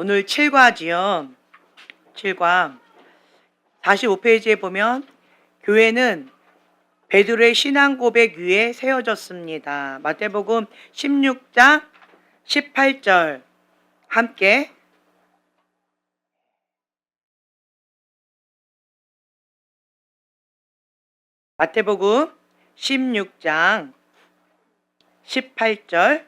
오늘 7과지요. 7과 45페이지에 보면 교회는 베드로의 신앙 고백 위에 세워졌습니다. 마태복음 16장 18절 함께 마태복음 16장 18절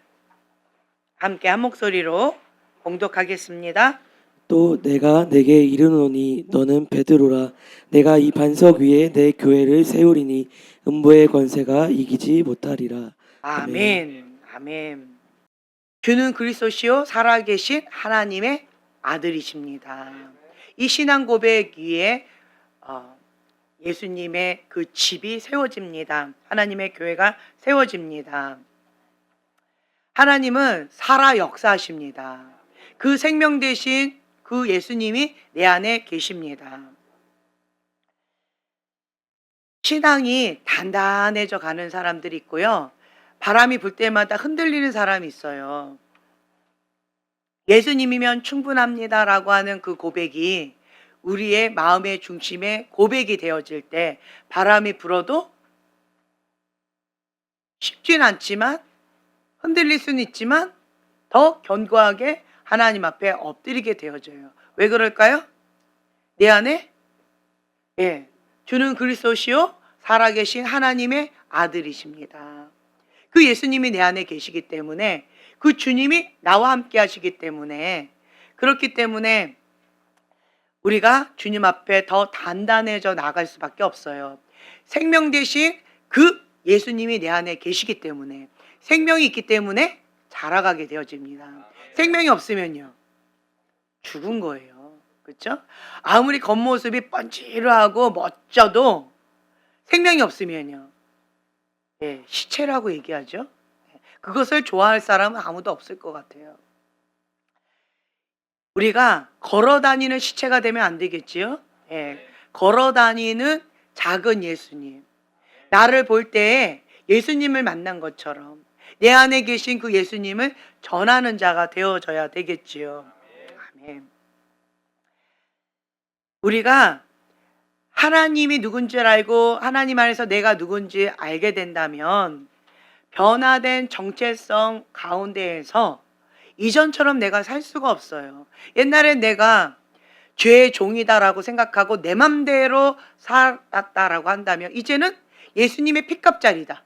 함께 한 목소리로 봉독하겠습니다. 또 내가 내게 이르노니 너는 베드로라. 내가 이 반석 위에 내 교회를 세우리니 음부의 권세가 이기지 못하리라. 아멘. 아멘. 주는 그리스도시요 살아계신 하나님의 아들이십니다. 이 신앙 고백 위에 예수님의 그 집이 세워집니다. 하나님의 교회가 세워집니다. 하나님은 살아 역사하십니다. 그 생명 대신 그 예수님이 내 안에 계십니다. 신앙이 단단해져 가는 사람들이 있고요. 바람이 불 때마다 흔들리는 사람이 있어요. 예수님이면 충분합니다라고 하는 그 고백이 우리의 마음의 중심에 고백이 되어질 때 바람이 불어도 쉽진 않지만 흔들릴 수는 있지만 더 견고하게 하나님 앞에 엎드리게 되어져요. 왜 그럴까요? 내 안에 주는 그리스도시요 살아계신 하나님의 아들이십니다. 그 예수님이 내 안에 계시기 때문에 그 주님이 나와 함께 하시기 때문에 그렇기 때문에 우리가 주님 앞에 더 단단해져 나갈 수밖에 없어요. 생명 대신 그 예수님이 내 안에 계시기 때문에 생명이 있기 때문에 자라가게 되어집니다. 생명이 없으면요 죽은 거예요. 그렇죠? 아무리 겉모습이 번지르하고 멋져도 생명이 없으면요 시체라고 얘기하죠. 그것을 좋아할 사람은 아무도 없을 것 같아요. 우리가 걸어다니는 시체가 되면 안 되겠지요. 걸어다니는 작은 예수님, 나를 볼 때에 예수님을 만난 것처럼 내 안에 계신 그 예수님을 전하는 자가 되어져야 되겠지요. 아멘. 우리가 하나님이 누군지 알고 하나님 안에서 내가 누군지 알게 된다면 변화된 정체성 가운데에서 이전처럼 내가 살 수가 없어요. 옛날엔 내가 죄의 종이다라고 생각하고 내 맘대로 살았다라고 한다면 이제는 예수님의 핏값짜리다.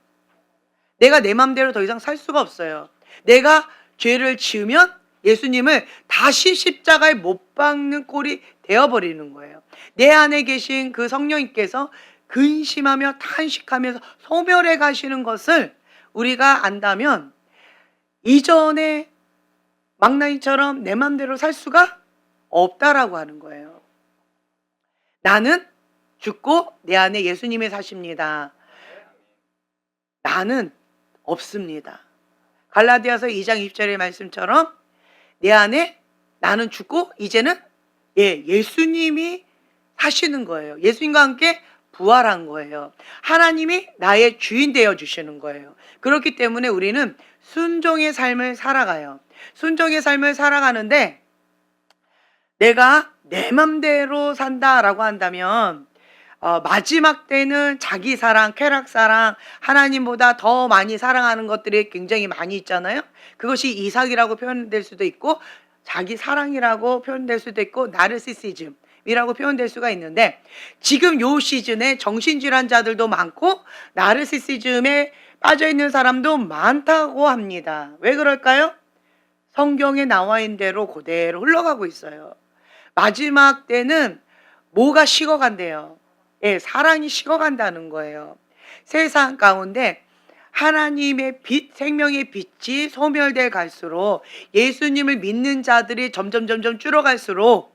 내가 내 맘대로 더 이상 살 수가 없어요. 내가 죄를 지으면 예수님을 다시 십자가에 못 박는 꼴이 되어버리는 거예요. 내 안에 계신 그 성령님께서 근심하며 탄식하면서 소멸해 가시는 것을 우리가 안다면 이전에 망나니처럼 내 맘대로 살 수가 없다라고 하는 거예요. 나는 죽고 내 안에 예수님이 사십니다. 나는 없습니다. 갈라디아서 2장 20절의 말씀처럼 내 안에 나는 죽고 이제는 예수님이 사시는 거예요. 예수님과 함께 부활한 거예요. 하나님이 나의 주인 되어 주시는 거예요. 그렇기 때문에 우리는 순종의 삶을 살아가요. 순종의 삶을 살아가는데 내가 내 맘대로 산다라고 한다면 마지막 때는 자기 사랑, 쾌락 사랑, 하나님보다 더 많이 사랑하는 것들이 굉장히 많이 있잖아요. 그것이 이삭이라고 표현될 수도 있고 자기 사랑이라고 표현될 수도 있고 나르시시즘이라고 표현될 수가 있는데 지금 요 시즌에 정신질환자들도 많고 나르시시즘에 빠져있는 사람도 많다고 합니다. 왜 그럴까요? 성경에 나와 있는 대로 그대로 흘러가고 있어요. 마지막 때는 뭐가 식어간대요. 사랑이 식어간다는 거예요. 세상 가운데 하나님의 빛, 생명의 빛이 소멸돼 갈수록 예수님을 믿는 자들이 점점 줄어갈수록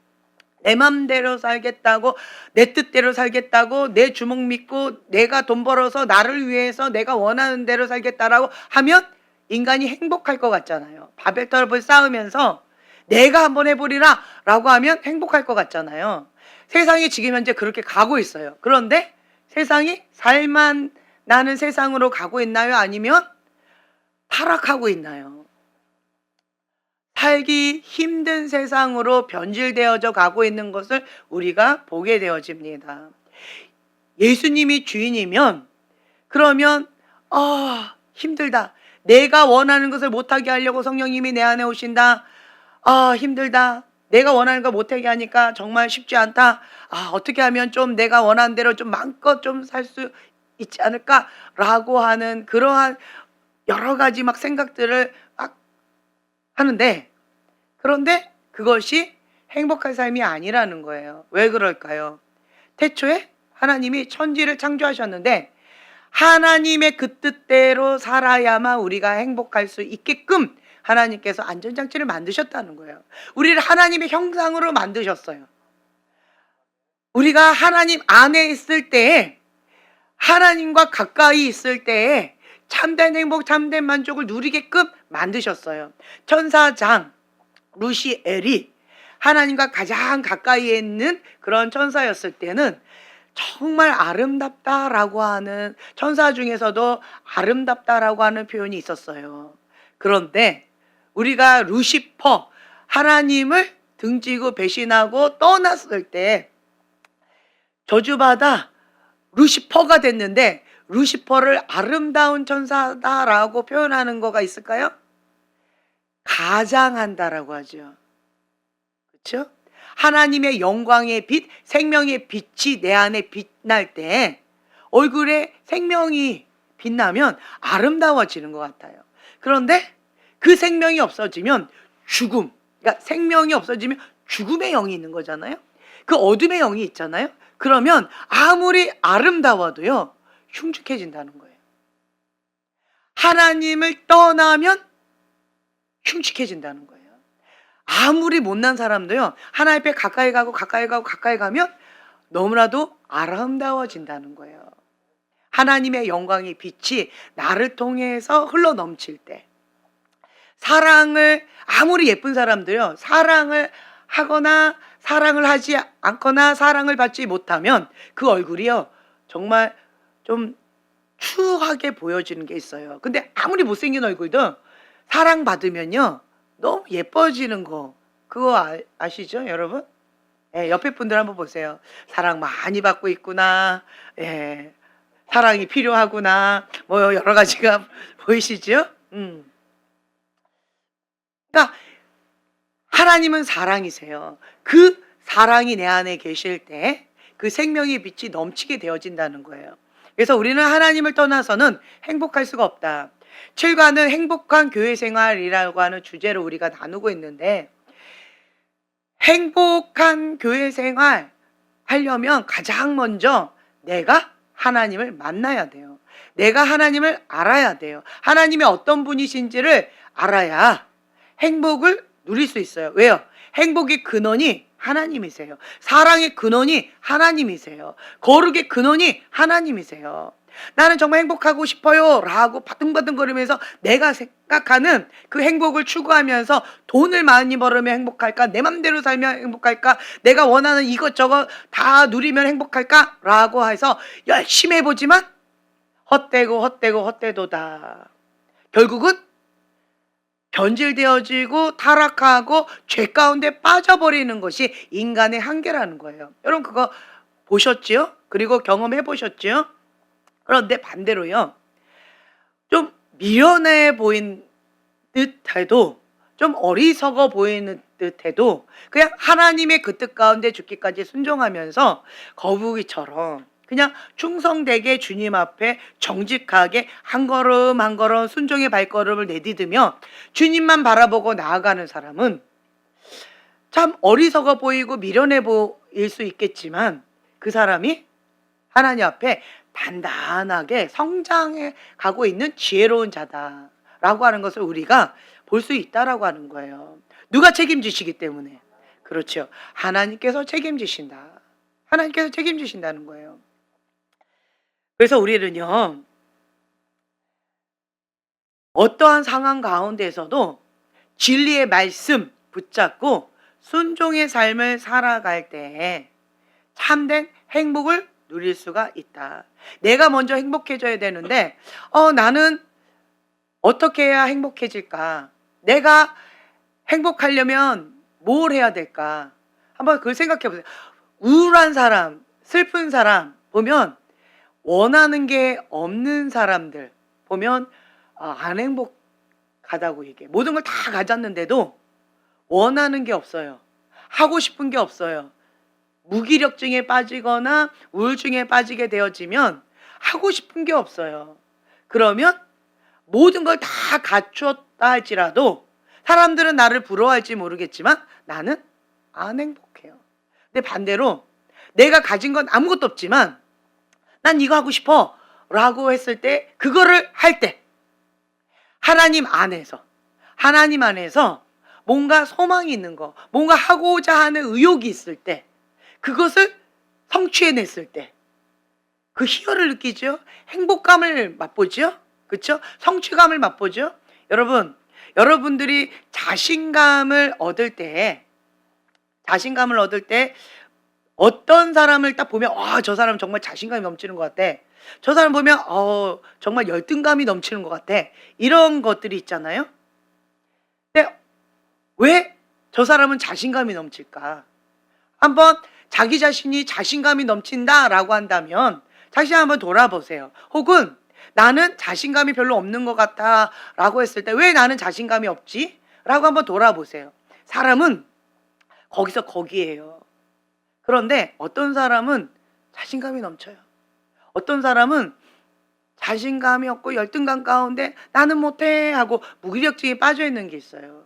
내 맘대로 살겠다고 내 뜻대로 살겠다고 내 주먹 믿고 내가 돈 벌어서 나를 위해서 내가 원하는 대로 살겠다라고 하면 인간이 행복할 것 같잖아요. 바벨탑을 쌓으면서 내가 한번 해보리라 라고 하면 행복할 것 같잖아요. 세상이 지금 현재 그렇게 가고 있어요. 그런데 세상이 살만 나는 세상으로 가고 있나요? 아니면 타락하고 있나요? 살기 힘든 세상으로 변질되어져 가고 있는 것을 우리가 보게 되어집니다. 예수님이 주인이면 그러면 힘들다. 내가 원하는 것을 못하게 하려고 성령님이 내 안에 오신다. 힘들다. 내가 원하는 거 못하게 하니까 정말 쉽지 않다. 어떻게 하면 좀 내가 원하는 대로 좀 마음껏 좀 살 수 있지 않을까라고 하는 그러한 여러 가지 막 생각들을 막 하는데, 그런데 그것이 행복한 삶이 아니라는 거예요. 왜 그럴까요? 태초에 하나님이 천지를 창조하셨는데 하나님의 그 뜻대로 살아야만 우리가 행복할 수 있게끔 하나님께서 안전장치를 만드셨다는 거예요. 우리를 하나님의 형상으로 만드셨어요. 우리가 하나님 안에 있을 때에, 하나님과 가까이 있을 때에 참된 행복, 참된 만족을 누리게끔 만드셨어요. 천사장 루시엘이 하나님과 가장 가까이에 있는 그런 천사였을 때는 정말 아름답다라고 하는, 천사 중에서도 아름답다라고 하는 표현이 있었어요. 그런데 우리가 루시퍼, 하나님을 등지고 배신하고 떠났을 때 저주받아 루시퍼가 됐는데, 루시퍼를 아름다운 천사다라고 표현하는 거가 있을까요? 가장한다라고 하죠. 그렇죠? 하나님의 영광의 빛, 생명의 빛이 내 안에 빛날 때 얼굴에 생명이 빛나면 아름다워지는 것 같아요. 그런데 그 생명이 없어지면 죽음, 그러니까 생명이 없어지면 죽음의 영이 있는 거잖아요. 그 어둠의 영이 있잖아요. 그러면 아무리 아름다워도요, 흉측해진다는 거예요. 하나님을 떠나면 흉측해진다는 거예요. 아무리 못난 사람도요, 하나님 앞에 가까이 가면 너무나도 아름다워진다는 거예요. 하나님의 영광의 빛이 나를 통해서 흘러 넘칠 때, 사랑을, 아무리 예쁜 사람도요, 사랑을 하거나 사랑을 하지 않거나 사랑을 받지 못하면 그 얼굴이요, 정말 좀 추하게 보여지는 게 있어요. 근데 아무리 못생긴 얼굴도 사랑받으면요, 너무 예뻐지는 거, 그거 아시죠, 여러분? 옆에 분들 한번 보세요. 사랑 많이 받고 있구나. 사랑이 필요하구나. 뭐 여러 가지가 보이시죠? 그러니까 하나님은 사랑이세요. 그 사랑이 내 안에 계실 때 그 생명의 빛이 넘치게 되어진다는 거예요. 그래서 우리는 하나님을 떠나서는 행복할 수가 없다. 7과는 행복한 교회 생활이라고 하는 주제로 우리가 나누고 있는데, 행복한 교회 생활 하려면 가장 먼저 내가 하나님을 만나야 돼요. 내가 하나님을 알아야 돼요. 하나님이 어떤 분이신지를 알아야 행복을 누릴 수 있어요. 왜요? 행복의 근원이 하나님이세요. 사랑의 근원이 하나님이세요. 거룩의 근원이 하나님이세요. 나는 정말 행복하고 싶어요 라고 바둥바둥거리면서 내가 생각하는 그 행복을 추구하면서 돈을 많이 벌으면 행복할까? 내 맘대로 살면 행복할까? 내가 원하는 이것저것 다 누리면 행복할까? 라고 해서 열심히 해보지만 헛되도다. 결국은 변질되어지고 타락하고 죄 가운데 빠져버리는 것이 인간의 한계라는 거예요. 여러분 그거 보셨지요? 그리고 경험해 보셨지요? 그런데 반대로요, 좀 미련해 보인 듯해도, 좀 어리석어 보이는 듯해도 그냥 하나님의 그 뜻 가운데 죽기까지 순종하면서 거북이처럼 그냥 충성되게 주님 앞에 정직하게 한 걸음 한 걸음 순종의 발걸음을 내디디며 주님만 바라보고 나아가는 사람은 참 어리석어 보이고 미련해 보일 수 있겠지만, 그 사람이 하나님 앞에 단단하게 성장해 가고 있는 지혜로운 자다라고 하는 것을 우리가 볼 수 있다라고 하는 거예요. 누가 책임지시기 때문에? 그렇죠. 하나님께서 책임지신다. 하나님께서 책임지신다는 거예요. 그래서 우리는요, 어떠한 상황 가운데서도 진리의 말씀 붙잡고 순종의 삶을 살아갈 때 참된 행복을 누릴 수가 있다. 내가 먼저 행복해져야 되는데 나는 어떻게 해야 행복해질까? 내가 행복하려면 뭘 해야 될까? 한번 그걸 생각해 보세요. 우울한 사람, 슬픈 사람 보면 원하는 게 없는 사람들 보면 안 행복하다고 얘기해. 모든 걸 다 가졌는데도 원하는 게 없어요. 하고 싶은 게 없어요. 무기력증에 빠지거나 우울증에 빠지게 되어지면 하고 싶은 게 없어요. 그러면 모든 걸 다 갖췄다 할지라도 사람들은 나를 부러워할지 모르겠지만 나는 안 행복해요. 근데 반대로 내가 가진 건 아무것도 없지만 난 이거 하고 싶어 라고 했을 때, 그거를 할 때 하나님 안에서 뭔가 소망이 있는 거, 뭔가 하고자 하는 의욕이 있을 때, 그것을 성취해냈을 때 그 희열을 느끼죠. 행복감을 맛보죠. 그렇죠? 성취감을 맛보죠. 여러분들이 자신감을 얻을 때 어떤 사람을 딱 보면 저 사람 정말 자신감이 넘치는 것 같아. 저 사람 보면 정말 열등감이 넘치는 것 같아. 이런 것들이 있잖아요. 근데 왜 저 사람은 자신감이 넘칠까? 한번 자기 자신이 자신감이 넘친다라고 한다면 자신 한번 돌아보세요. 혹은 나는 자신감이 별로 없는 것 같아 라고 했을 때 왜 나는 자신감이 없지? 라고 한번 돌아보세요. 사람은 거기서 거기에요. 그런데 어떤 사람은 자신감이 넘쳐요. 어떤 사람은 자신감이 없고 열등감 가운데 나는 못해 하고 무기력증에 빠져 있는 게 있어요.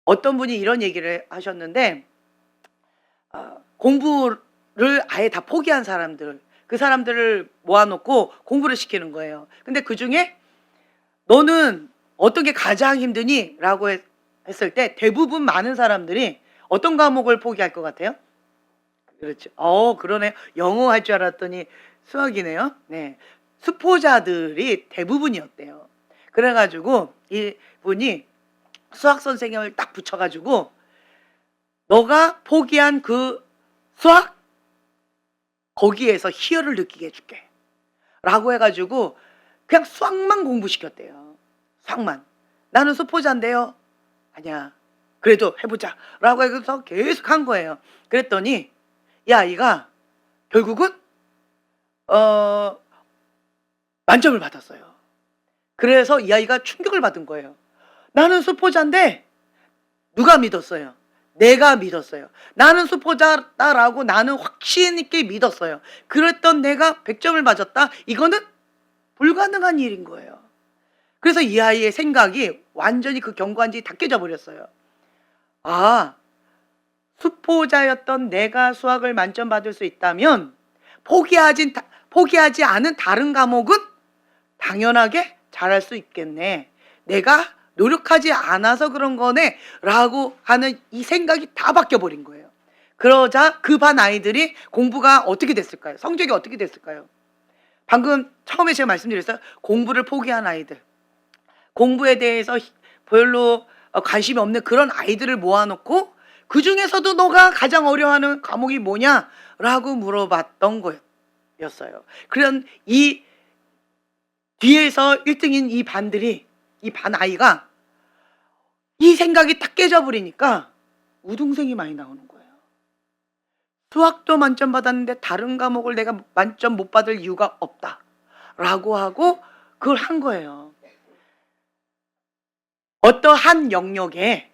어떤 분이 이런 얘기를 하셨는데 공부를 아예 다 포기한 사람들, 그 사람들을 모아놓고 공부를 시키는 거예요. 근데 그중에 너는 어떤 게 가장 힘드니? 라고 했을 때 대부분 많은 사람들이 어떤 과목을 포기할 것 같아요? 그렇죠. 그러네. 영어 할 줄 알았더니 수학이네요. 네. 수포자들이 대부분이었대요. 그래가지고 이분이 수학 선생님을 딱 붙여가지고 너가 포기한 그 수학 거기에서 희열을 느끼게 해줄게 라고 해가지고 그냥 수학만 공부시켰대요. 수학만. 나는 수포자인데요. 아니야, 그래도 해보자 라고 해서 계속 한 거예요. 그랬더니 이 아이가 결국은 만점을 받았어요. 그래서 이 아이가 충격을 받은 거예요. 나는 수포자인데 누가 믿었어요? 내가 믿었어요. 나는 수포자다라고 나는 확신 있게 믿었어요. 그랬던 내가 100점을 맞았다? 이거는 불가능한 일인 거예요. 그래서 이 아이의 생각이 완전히 그 견고한지 다 깨져버렸어요. 수포자였던 내가 수학을 만점 받을 수 있다면 포기하지 않은 다른 과목은 당연하게 잘할 수 있겠네. 내가 노력하지 않아서 그런 거네 라고 하는 이 생각이 다 바뀌어버린 거예요. 그러자 그 반 아이들이 공부가 어떻게 됐을까요? 성적이 어떻게 됐을까요? 방금 처음에 제가 말씀드렸어요. 공부를 포기한 아이들, 공부에 대해서 별로 관심이 없는 그런 아이들을 모아놓고 그 중에서도 너가 가장 어려워하는 과목이 뭐냐? 라고 물어봤던 거였어요. 그런 이 뒤에서 1등인 이 반 아이가 이 생각이 딱 깨져버리니까 우등생이 많이 나오는 거예요. 수학도 만점 받았는데 다른 과목을 내가 만점 못 받을 이유가 없다 라고 하고 그걸 한 거예요. 어떠한 영역에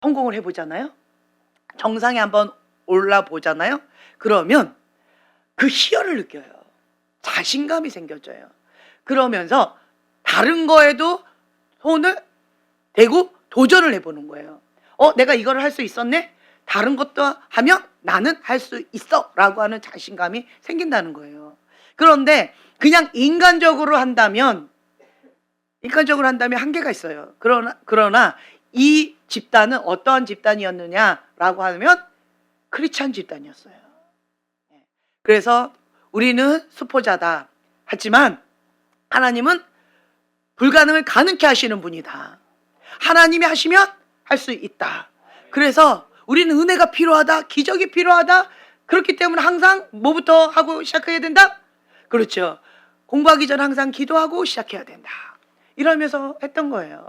성공을 해보잖아요. 정상에 한번 올라보잖아요. 그러면 그 희열을 느껴요. 자신감이 생겨져요. 그러면서 다른 거에도 손을 대고 도전을 해보는 거예요. 내가 이거를 할 수 있었네? 다른 것도 하면 나는 할 수 있어 라고 하는 자신감이 생긴다는 거예요. 그런데 그냥 인간적으로 한다면 한계가 있어요. 그러나 이 집단은 어떠한 집단이었느냐라고 하면 크리스찬 집단이었어요. 그래서 우리는 수포자다. 하지만 하나님은 불가능을 가능케 하시는 분이다. 하나님이 하시면 할 수 있다. 그래서 우리는 은혜가 필요하다. 기적이 필요하다. 그렇기 때문에 항상 뭐부터 하고 시작해야 된다? 그렇죠. 공부하기 전 항상 기도하고 시작해야 된다. 이러면서 했던 거예요.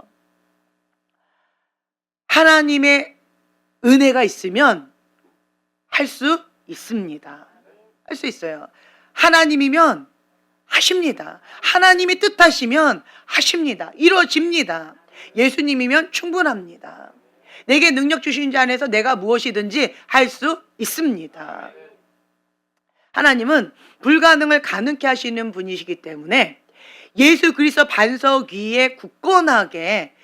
하나님의 은혜가 있으면 할 수 있습니다. 할 수 있어요. 하나님이면 하십니다. 하나님이 뜻하시면 하십니다. 이루어집니다. 예수님이면 충분합니다. 내게 능력 주신 자 안에서 내가 무엇이든지 할 수 있습니다. 하나님은 불가능을 가능케 하시는 분이시기 때문에 예수 그리스도 반석 위에 굳건하게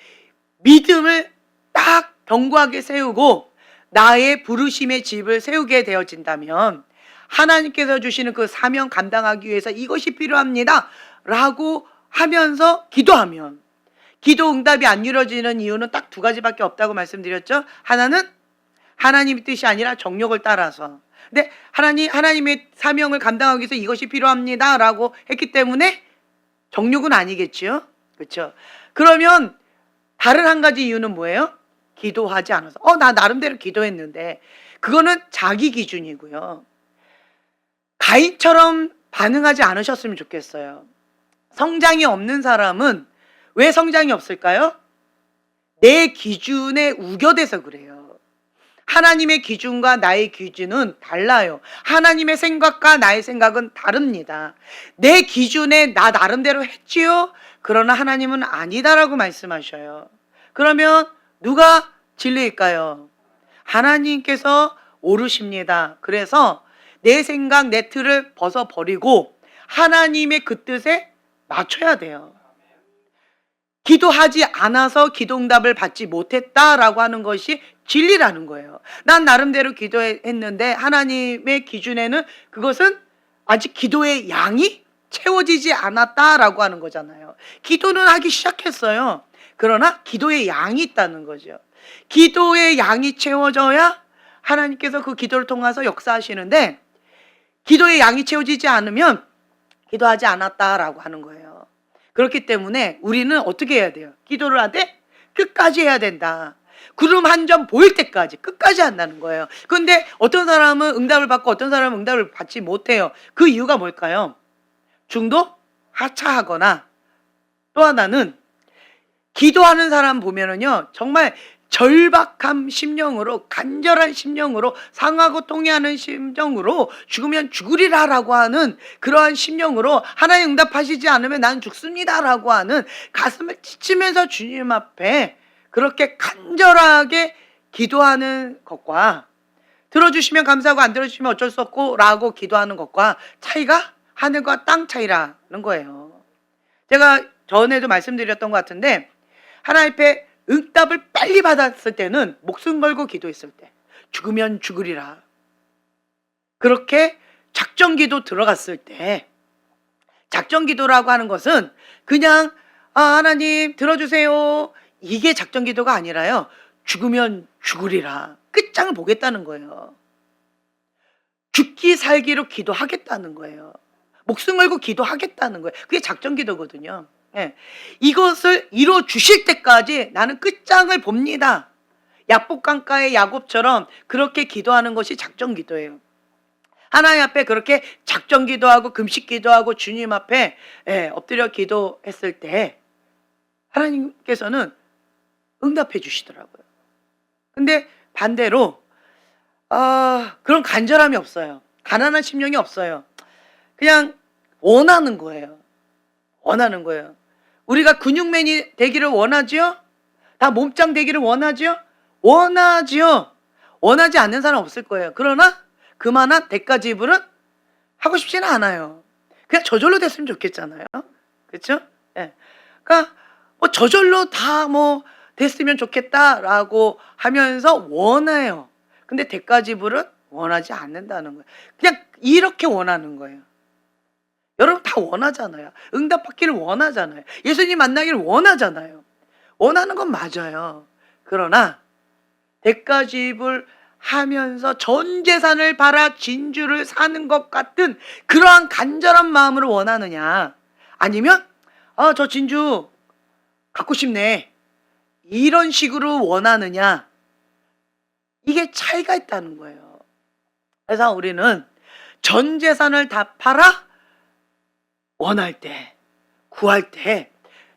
믿음을 딱 견고하게 세우고 나의 부르심의 집을 세우게 되어진다면 하나님께서 주시는 그 사명 감당하기 위해서 이것이 필요합니다 라고 하면서 기도하면, 기도 응답이 안 이루어지는 이유는 딱 두 가지밖에 없다고 말씀드렸죠. 하나는 하나님의 뜻이 아니라 정욕을 따라서. 근데 하나님의 사명을 감당하기 위해서 이것이 필요합니다 라고 했기 때문에 정욕은 아니겠죠. 그렇죠? 그러면 다른 한 가지 이유는 뭐예요? 기도하지 않아서. 나 나름대로 기도했는데. 그거는 자기 기준이고요. 가인처럼 반응하지 않으셨으면 좋겠어요. 성장이 없는 사람은 왜 성장이 없을까요? 내 기준에 우겨대서 그래요. 하나님의 기준과 나의 기준은 달라요. 하나님의 생각과 나의 생각은 다릅니다. 내 기준에 나 나름대로 했지요? 그러나 하나님은 아니다라고 말씀하셔요. 그러면 누가 진리일까요? 하나님께서 오르십니다. 그래서 내 생각, 내 틀을 벗어버리고 하나님의 그 뜻에 맞춰야 돼요. 기도하지 않아서 기도응답을 받지 못했다라고 하는 것이 진리라는 거예요. 난 나름대로 기도했는데 하나님의 기준에는 그것은 아직 기도의 양이 채워지지 않았다라고 하는 거잖아요. 기도는 하기 시작했어요. 그러나 기도의 양이 있다는 거죠. 기도의 양이 채워져야 하나님께서 그 기도를 통해서 역사하시는데, 기도의 양이 채워지지 않으면 기도하지 않았다라고 하는 거예요. 그렇기 때문에 우리는 어떻게 해야 돼요? 기도를 하되 끝까지 해야 된다. 구름 한 점 보일 때까지 끝까지 한다는 거예요. 그런데 어떤 사람은 응답을 받고 어떤 사람은 응답을 받지 못해요. 그 이유가 뭘까요? 중도 하차하거나, 또 하나는 기도하는 사람 보면은요, 정말 절박한 심령으로, 간절한 심령으로, 상하고 통해하는 심정으로, 죽으면 죽으리라라고 하는 그러한 심령으로, 하나님 응답하시지 않으면 난 죽습니다라고 하는, 가슴을 찢으면서 주님 앞에 그렇게 간절하게 기도하는 것과, 들어주시면 감사하고 안 들어주시면 어쩔 수 없고 라고 기도하는 것과 차이가 하늘과 땅 차이라는 거예요. 제가 전에도 말씀드렸던 것 같은데, 하나님 앞에 응답을 빨리 받았을 때는 목숨 걸고 기도했을 때, 죽으면 죽으리라, 그렇게 작정기도 들어갔을 때, 작정기도라고 하는 것은 그냥 하나님 들어주세요, 이게 작정기도가 아니라요, 죽으면 죽으리라, 끝장을 보겠다는 거예요. 죽기 살기로 기도하겠다는 거예요. 목숨 걸고 기도하겠다는 거예요. 그게 작정기도거든요. 예. 이것을 이루어 주실 때까지 나는 끝장을 봅니다. 약복강가의 야곱처럼 그렇게 기도하는 것이 작정기도예요. 하나님 앞에 그렇게 작정기도하고 금식기도하고 주님 앞에 엎드려 기도했을 때 하나님께서는 응답해 주시더라고요. 근데 반대로 그런 간절함이 없어요. 가난한 심령이 없어요. 그냥 원하는 거예요. 원하는 거예요. 우리가 근육맨이 되기를 원하죠? 다 몸짱 되기를 원하죠? 원하죠. 원하지 않는 사람 없을 거예요. 그러나 그만한 대가 지불은 하고 싶지는 않아요. 그냥 저절로 됐으면 좋겠잖아요. 그렇죠? 네. 그러니까 뭐 저절로 다 됐으면 좋겠다라고 하면서 원해요. 근데 대가 지불은 원하지 않는다는 거예요. 그냥 이렇게 원하는 거예요. 여러분 다 원하잖아요. 응답받기를 원하잖아요. 예수님 만나기를 원하잖아요. 원하는 건 맞아요. 그러나 대가 지불하면서 전 재산을 팔아 진주를 사는 것 같은 그러한 간절한 마음으로 원하느냐, 아니면 저 진주 갖고 싶네, 이런 식으로 원하느냐, 이게 차이가 있다는 거예요. 그래서 우리는 전 재산을 다 팔아 원할 때, 구할 때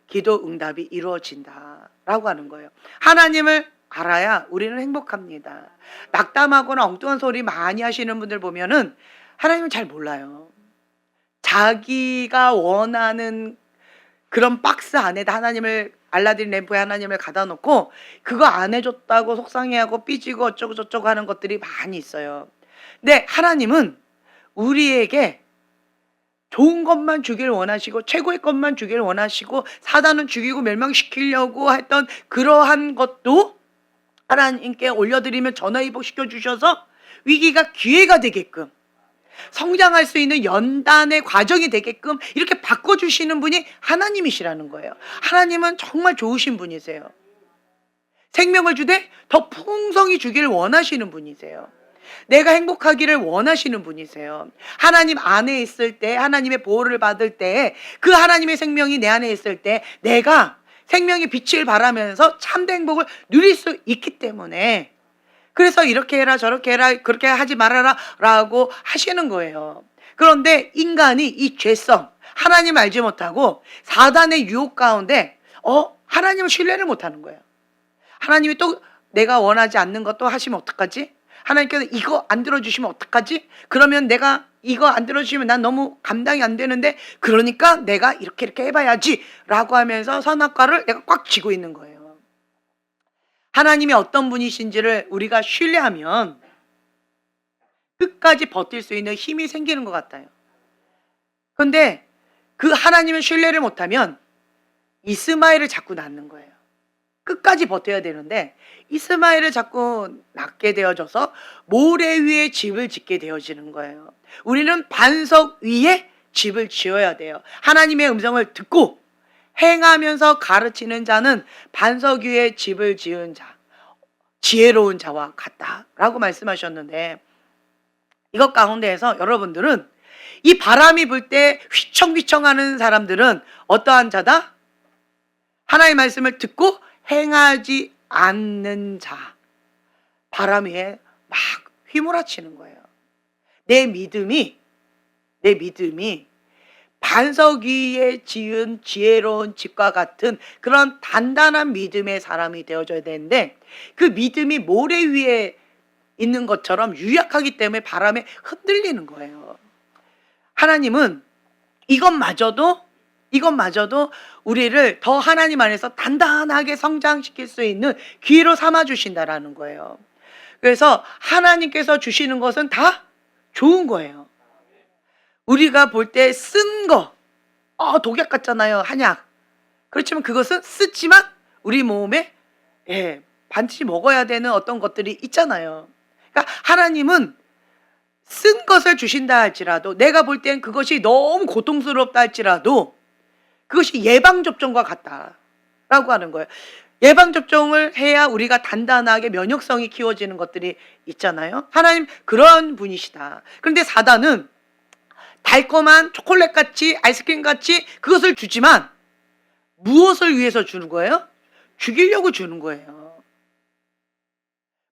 기도 응답이 이루어진다라고 하는 거예요. 하나님을 알아야 우리는 행복합니다. 낙담하거나 엉뚱한 소리 많이 하시는 분들 보면은 하나님을 잘 몰라요. 자기가 원하는 그런 박스 안에다 하나님을, 알라딘 램프에 하나님을 가다 놓고 그거 안 해줬다고 속상해하고 삐지고 어쩌고 저쩌고 하는 것들이 많이 있어요. 근데 하나님은 우리에게 좋은 것만 주길 원하시고 최고의 것만 주길 원하시고 사단은 죽이고 멸망시키려고 했던 그러한 것도 하나님께 올려드리면 전화위복시켜 주셔서 위기가 기회가 되게끔, 성장할 수 있는 연단의 과정이 되게끔 이렇게 바꿔주시는 분이 하나님이시라는 거예요. 하나님은 정말 좋으신 분이세요. 생명을 주되 더 풍성히 주기를 원하시는 분이세요. 내가 행복하기를 원하시는 분이세요. 하나님 안에 있을 때, 하나님의 보호를 받을 때, 그 하나님의 생명이 내 안에 있을 때 내가 생명의 빛을 발하면서 참된 행복을 누릴 수 있기 때문에, 그래서 이렇게 해라 저렇게 해라 그렇게 하지 말아라 라고 하시는 거예요. 그런데 인간이 이 죄성, 하나님 알지 못하고 사단의 유혹 가운데 하나님을 신뢰를 못하는 거예요. 하나님이 또 내가 원하지 않는 것도 하시면 어떡하지? 하나님께서 이거 안 들어주시면 어떡하지? 그러면 내가 이거 안 들어주시면 난 너무 감당이 안 되는데, 그러니까 내가 이렇게 해봐야지 라고 하면서 선악과를 내가 꽉 쥐고 있는 거예요. 하나님이 어떤 분이신지를 우리가 신뢰하면 끝까지 버틸 수 있는 힘이 생기는 것 같아요. 그런데 그 하나님을 신뢰를 못하면 이스마엘을 자꾸 낳는 거예요. 끝까지 버텨야 되는데 이스마엘을 자꾸 낳게 되어져서 모래 위에 집을 짓게 되어지는 거예요. 우리는 반석 위에 집을 지어야 돼요. 하나님의 음성을 듣고 행하면서 가르치는 자는 반석 위에 집을 지은 자, 지혜로운 자와 같다라고 말씀하셨는데, 이것 가운데에서 여러분들은 이 바람이 불 때 휘청휘청하는 사람들은 어떠한 자다? 하나님의 말씀을 듣고 행하지 않는 자, 바람 위에 막 휘몰아치는 거예요. 내 믿음이 반석 위에 지은 지혜로운 집과 같은 그런 단단한 믿음의 사람이 되어져야 되는데, 그 믿음이 모래 위에 있는 것처럼 유약하기 때문에 바람에 흔들리는 거예요. 하나님은 이것마저도 우리를 더 하나님 안에서 단단하게 성장시킬 수 있는 기회로 삼아 주신다라는 거예요. 그래서 하나님께서 주시는 것은 다 좋은 거예요. 우리가 볼 때 쓴 거, 독약 같잖아요, 한약. 그렇지만 그것은 쓰지만 우리 몸에 반드시 먹어야 되는 어떤 것들이 있잖아요. 그러니까 하나님은 쓴 것을 주신다 할지라도, 내가 볼 땐 그것이 너무 고통스럽다 할지라도 그것이 예방접종과 같다라고 하는 거예요. 예방접종을 해야 우리가 단단하게 면역성이 키워지는 것들이 있잖아요. 하나님 그런 분이시다. 그런데 사단은 달콤한 초콜릿같이 아이스크림같이 그것을 주지만 무엇을 위해서 주는 거예요? 죽이려고 주는 거예요.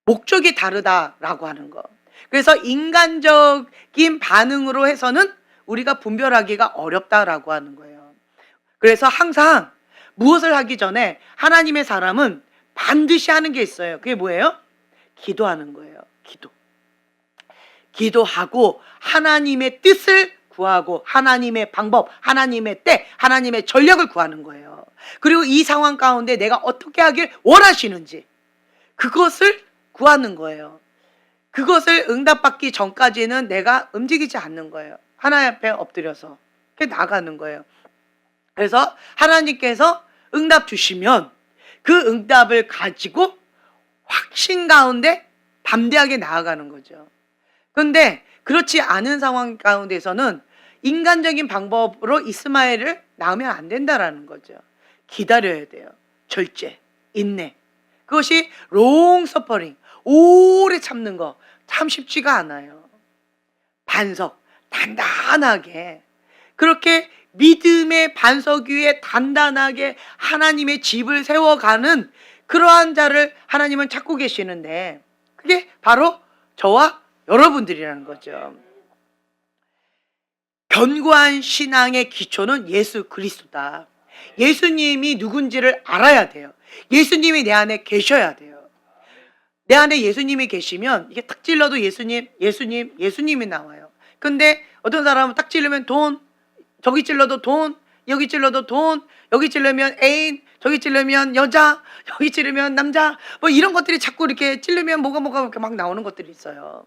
목적이 다르다라고 하는 거. 그래서 인간적인 반응으로 해서는 우리가 분별하기가 어렵다라고 하는 거예요. 그래서 항상 무엇을 하기 전에 하나님의 사람은 반드시 하는 게 있어요. 그게 뭐예요? 기도하는 거예요. 기도하고 하나님의 뜻을 구하고 하나님의 방법, 하나님의 때, 하나님의 전략을 구하는 거예요. 그리고 이 상황 가운데 내가 어떻게 하길 원하시는지 그것을 구하는 거예요. 그것을 응답받기 전까지는 내가 움직이지 않는 거예요. 하나님 앞에 엎드려서 이렇게 나가는 거예요. 그래서 하나님께서 응답 주시면 그 응답을 가지고 확신 가운데 담대하게 나아가는 거죠. 그런데 그렇지 않은 상황 가운데서는 인간적인 방법으로 이스마엘을 낳으면 안 된다라는 거죠. 기다려야 돼요. 절제, 인내. 그것이 롱 서퍼링, 오래 참는 거 참 쉽지가 않아요. 반석, 단단하게 그렇게 믿음의 반석 위에 단단하게 하나님의 집을 세워가는 그러한 자를 하나님은 찾고 계시는데, 그게 바로 저와 여러분들이라는 거죠. 견고한 신앙의 기초는 예수 그리스도다. 예수님이 누군지를 알아야 돼요. 예수님이 내 안에 계셔야 돼요. 내 안에 예수님이 계시면 이게 딱 찔러도 예수님, 예수님, 예수님이 나와요. 근데 어떤 사람은 딱 찔르면 돈, 저기 찔러도 돈, 여기 찔러도 돈, 여기 찔르면 애인, 저기 찔르면 여자, 여기 찔르면 남자, 뭐 이런 것들이 자꾸 이렇게 찔르면 뭐가 이렇게 막 나오는 것들이 있어요.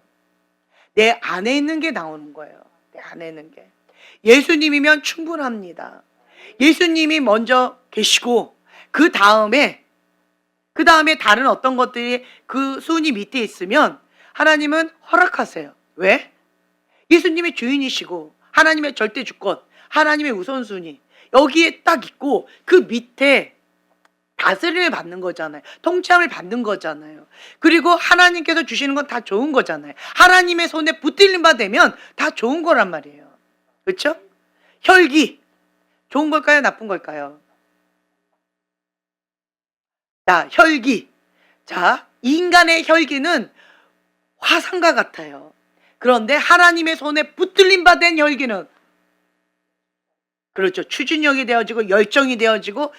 내 안에 있는 게 나오는 거예요. 내 안에 있는 게. 예수님이면 충분합니다. 예수님이 먼저 계시고 그 다음에 다른 어떤 것들이 그 순위 밑에 있으면 하나님은 허락하세요. 왜? 예수님이 주인이시고 하나님의 절대 주권, 하나님의 우선순위 여기에 딱 있고 그 밑에 다스림을 받는 거잖아요. 통치함을 받는 거잖아요. 그리고 하나님께서 주시는 건 다 좋은 거잖아요. 하나님의 손에 붙들림 바 되면 다 좋은 거란 말이에요. 그렇죠? 혈기 좋은 걸까요? 나쁜 걸까요? 자, 혈기. 자, 인간의 혈기는 화산과 같아요. 그런데 하나님의 손에 붙들림 바 된 혈기는 그렇죠. 추진력이 되어지고 열정이 되어지고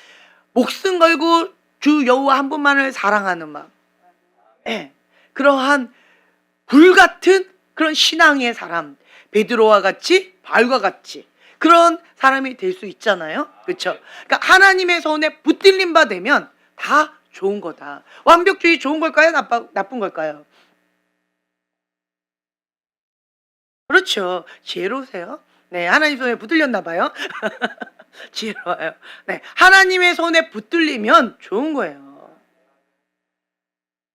목숨 걸고 주 여호와 한 분만을 사랑하는 마음. 네. 그러한 불같은 그런 신앙의 사람, 베드로와 같이 바울과 같이 그런 사람이 될 수 있잖아요. 그렇죠? 그러니까 하나님의 손에 붙들림 바 되면 다 좋은 거다. 완벽주의 좋은 걸까요? 나쁜 걸까요? 그렇죠. 지혜로우세요. 네, 하나님 손에 붙들렸나 봐요. 지혜로워요. 네, 하나님의 손에 붙들리면 좋은 거예요.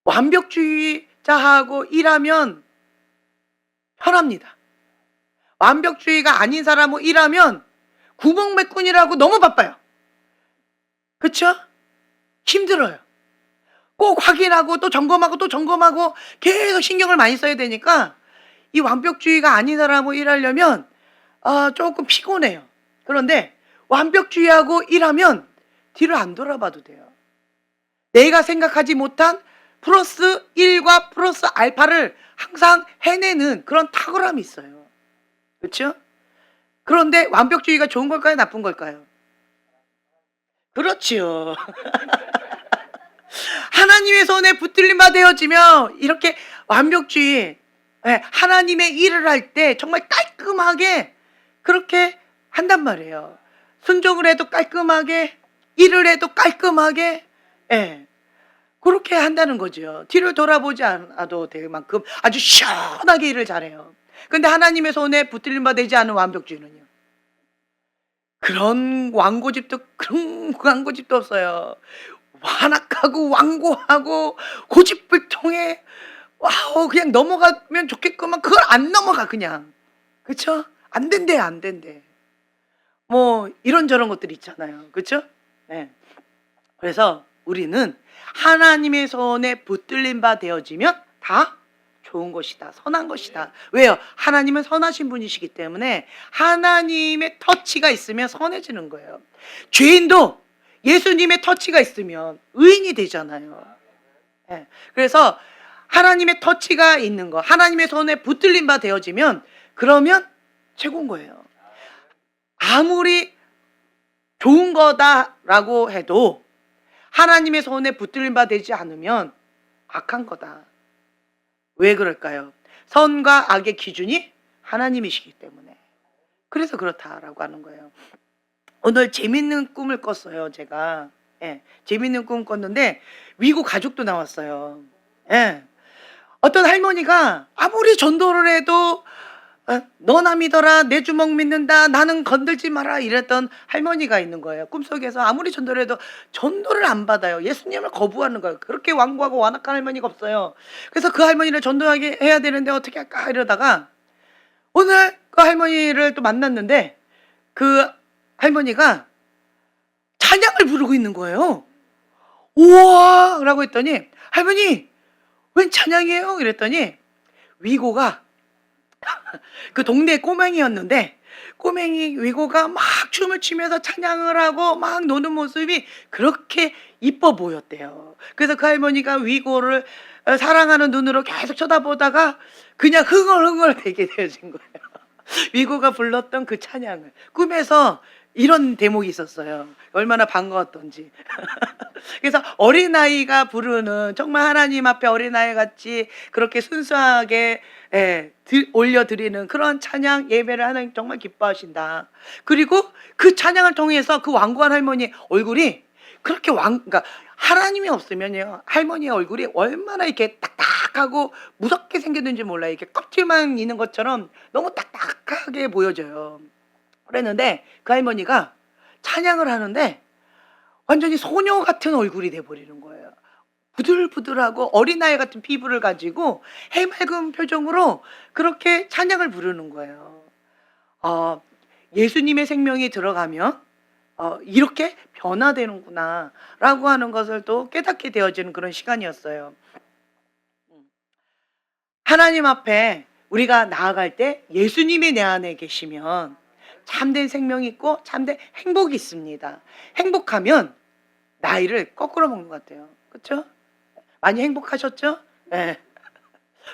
완벽주의자하고 일하면 편합니다. 완벽주의가 아닌 사람하고 일하면 구멍매꾼이라고 너무 바빠요. 그렇죠? 힘들어요. 꼭 확인하고 또 점검하고 또 점검하고 계속 신경을 많이 써야 되니까 이 완벽주의가 아닌 사람하고 일하려면 조금 피곤해요. 그런데 완벽주의하고 일하면 뒤를 안 돌아봐도 돼요. 내가 생각하지 못한 플러스 1과 플러스 알파를 항상 해내는 그런 탁월함이 있어요. 그렇죠? 그런데 완벽주의가 좋은 걸까요? 나쁜 걸까요? 그렇지요. 하나님의 손에 붙들림 바 되어지면 이렇게 완벽주의, 하나님의 일을 할 때 정말 깔끔하게 그렇게 한단 말이에요. 순종을 해도 깔끔하게, 일을 해도 깔끔하게, 그렇게 한다는 거죠. 뒤를 돌아보지 않아도 될 만큼 아주 시원하게 일을 잘해요. 근데 하나님의 손에 붙들림 바 되지 않은 완벽주의는요. 그런 광고집도 없어요. 완악하고 완고하고 고집불통해. 와우, 그냥 넘어가면 좋겠구만. 그걸 안 넘어가 그냥. 그렇죠? 안 된대. 뭐 이런저런 것들이 있잖아요. 그렇죠? 네. 그래서 우리는 하나님의 손에 붙들림 바 되어지면 다 좋은 것이다. 선한 것이다. 왜요? 하나님은 선하신 분이시기 때문에 하나님의 터치가 있으면 선해지는 거예요. 죄인도 예수님의 터치가 있으면 의인이 되잖아요. 네. 그래서 하나님의 터치가 있는 거, 하나님의 손에 붙들림 바 되어지면 그러면 최고인 거예요. 아무리 좋은 거다라고 해도 하나님의 손에 붙들림 바 되지 않으면 악한 거다. 왜 그럴까요? 선과 악의 기준이 하나님이시기 때문에. 그래서 그렇다라고 하는 거예요. 오늘 재밌는 꿈을 꿨어요, 제가. 재밌는 꿈 꿨는데 미국 가족도 나왔어요. 어떤 할머니가 아무리 전도를 해도 너나 믿어라, 내 주먹 믿는다, 나는 건들지 마라 이랬던 할머니가 있는 거예요. 꿈속에서 아무리 전도를 해도 전도를 안 받아요. 예수님을 거부하는 거예요. 그렇게 완고하고 완악한 할머니가 없어요. 그래서 그 할머니를 전도하게 해야 되는데 어떻게 할까 이러다가 오늘 그 할머니를 또 만났는데 그 할머니가 찬양을 부르고 있는 거예요. 우와! 라고 했더니 할머니 웬 찬양이에요? 이랬더니 위고가 그 동네 꼬맹이였는데 꼬맹이 위고가 막 춤을 추면서 찬양을 하고 막 노는 모습이 그렇게 이뻐 보였대요. 그래서 그 할머니가 위고를 사랑하는 눈으로 계속 쳐다보다가 그냥 흥얼흥얼 되게 되어진 거예요. 미고가 불렀던 그 찬양을 꿈에서 이런 대목이 있었어요. 얼마나 반가웠던지. 그래서 어린아이가 부르는 정말 하나님 앞에 어린아이 같이 그렇게 순수하게 올려드리는 그런 찬양 예배를 하나님 정말 기뻐하신다. 그리고 그 찬양을 통해서 그 완고한 할머니 얼굴이 그렇게 그러니까 하나님이 없으면요 할머니의 얼굴이 얼마나 이렇게 딱딱하고 무섭게 생겼는지 몰라요. 이렇게 껍질만 있는 것처럼 너무 딱딱하게 보여져요. 그랬는데 그 할머니가 찬양을 하는데 완전히 소녀 같은 얼굴이 돼버리는 거예요. 부들부들하고 어린아이 같은 피부를 가지고 해맑은 표정으로 그렇게 찬양을 부르는 거예요. 예수님의 생명이 들어가면 이렇게 변화되는구나 라고 하는 것을 또 깨닫게 되어지는 그런 시간이었어요. 하나님 앞에 우리가 나아갈 때 예수님이 내 안에 계시면 참된 생명이 있고 참된 행복이 있습니다. 행복하면 나이를 거꾸로 먹는 것 같아요. 그렇죠? 많이 행복하셨죠? 네.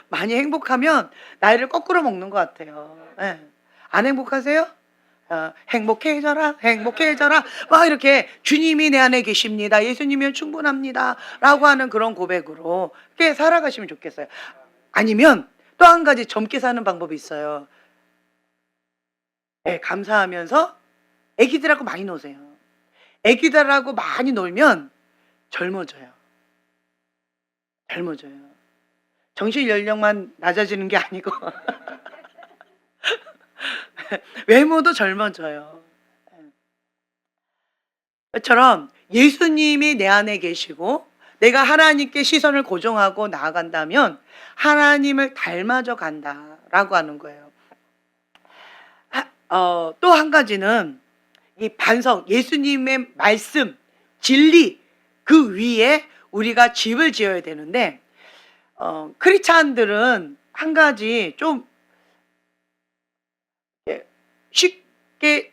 많이 행복하면 나이를 거꾸로 먹는 것 같아요. 네. 안 행복하세요? 행복해져라 행복해져라 막 이렇게 주님이 내 안에 계십니다. 예수님이면 충분합니다 라고 하는 그런 고백으로 이렇게 살아가시면 좋겠어요. 아니면 또 한 가지 젊게 사는 방법이 있어요. 감사하면서 애기들하고 많이 노세요. 애기들하고 많이 놀면 젊어져요. 젊어져요. 정신 연령만 낮아지는 게 아니고 외모도 젊어져요. 그처럼 예수님이 내 안에 계시고 내가 하나님께 시선을 고정하고 나아간다면 하나님을 닮아져 간다라고 하는 거예요. 또 한 가지는 이 반석, 예수님의 말씀, 진리 그 위에 우리가 집을 지어야 되는데 크리스찬들은 한 가지 좀 쉽게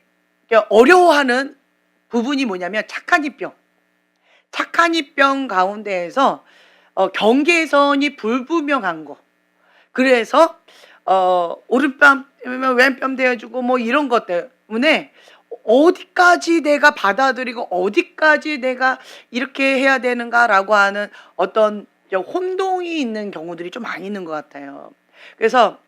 어려워하는 부분이 뭐냐면 착한 이병. 착한 이병 가운데에서 경계선이 불분명한 거. 그래서 오른뺨 왼뺨 대어주고 뭐 이런 것 때문에 어디까지 내가 받아들이고 어디까지 내가 이렇게 해야 되는가라고 하는 어떤 혼동이 있는 경우들이 좀 많이 있는 것 같아요. 그래서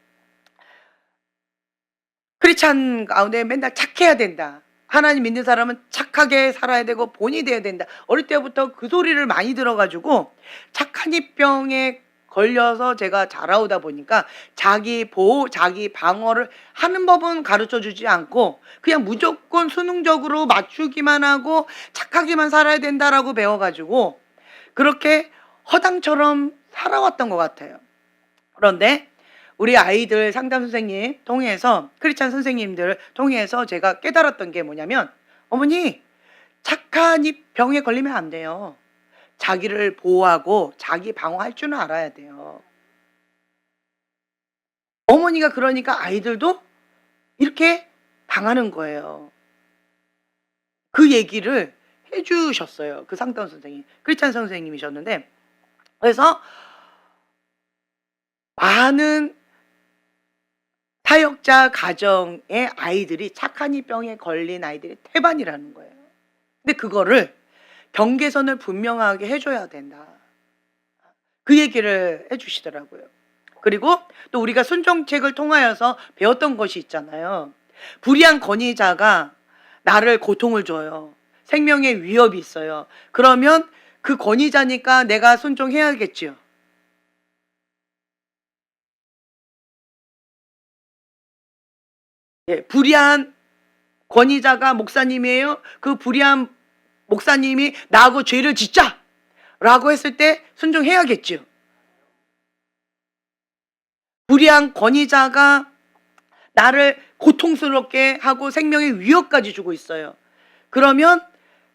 크리스찬 가운데 맨날 착해야 된다. 하나님 믿는 사람은 착하게 살아야 되고 본이 돼야 된다. 어릴 때부터 그 소리를 많이 들어가지고 착한 이병에 걸려서 제가 자라오다 보니까 자기 보호, 자기 방어를 하는 법은 가르쳐 주지 않고 그냥 무조건 수능적으로 맞추기만 하고 착하게만 살아야 된다라고 배워가지고 그렇게 허당처럼 살아왔던 것 같아요. 그런데 우리 아이들 상담 선생님 통해서 크리스찬 선생님들 통해서 제가 깨달았던 게 뭐냐면 어머니 착한 이 병에 걸리면 안 돼요. 자기를 보호하고 자기 방어할 줄은 알아야 돼요. 어머니가 그러니까 아이들도 이렇게 당하는 거예요. 그 얘기를 해주셨어요. 그 상담 선생님, 크리스찬 선생님이셨는데 그래서 많은 사역자 가정의 아이들이 착한 이 병에 걸린 아이들이 태반이라는 거예요. 근데 그거를 경계선을 분명하게 해줘야 된다. 그 얘기를 해주시더라고요. 그리고 또 우리가 순종책을 통하여서 배웠던 것이 있잖아요. 불의한 권위자가 나를 고통을 줘요. 생명의 위협이 있어요. 그러면 그 권위자니까 내가 순종해야겠지요. 불의한 권위자가 목사님이에요. 그 불의한 목사님이 나하고 죄를 짓자 라고 했을 때 순종해야겠죠. 불의한 권위자가 나를 고통스럽게 하고 생명의 위협까지 주고 있어요. 그러면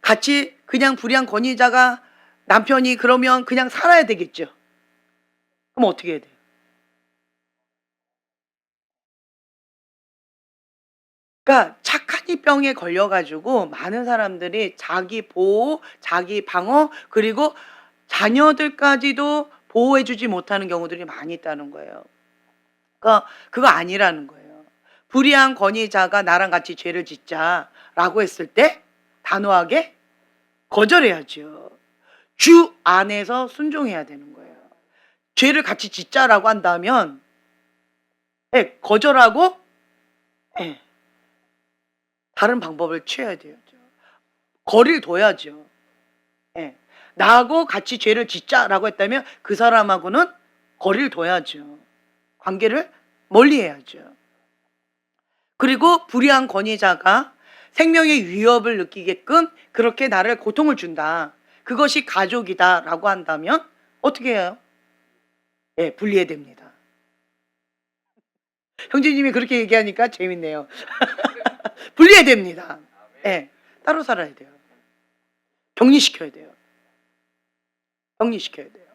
같이 그냥 불의한 권위자가 남편이 그러면 그냥 살아야 되겠죠. 그럼 어떻게 해야 돼요? 그러니까 착한 이 병에 걸려가지고 많은 사람들이 자기 보호, 자기 방어 그리고 자녀들까지도 보호해주지 못하는 경우들이 많이 있다는 거예요. 그러니까 그거 아니라는 거예요. 불의한 권위자가 나랑 같이 죄를 짓자라고 했을 때 단호하게 거절해야죠. 주 안에서 순종해야 되는 거예요. 죄를 같이 짓자라고 한다면 거절하고 다른 방법을 취해야 돼요. 거리를 둬야죠. 나하고 같이 죄를 짓자라고 했다면 그 사람하고는 거리를 둬야죠. 관계를 멀리해야죠. 그리고 불의한 권위자가 생명의 위협을 느끼게끔 그렇게 나를 고통을 준다. 그것이 가족이다라고 한다면 어떻게 해요? 분리해야 됩니다. 형제님이 그렇게 얘기하니까 재밌네요. 분리해야 됩니다. 따로 살아야 돼요. 격리시켜야 돼요. 격리시켜야 돼요.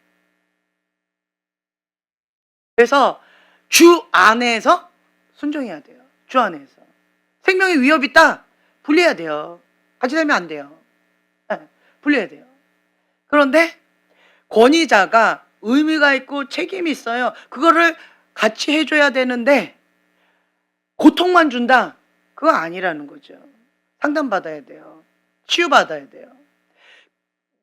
그래서 주 안에서 순종해야 돼요. 주 안에서. 생명의 위협이 있다. 분리해야 돼요. 같이 살면 안 돼요. 분리해야 돼요. 그런데 권위자가 의미가 있고 책임이 있어요. 그거를 같이 해줘야 되는데 고통만 준다. 그거 아니라는 거죠. 상담받아야 돼요. 치유받아야 돼요.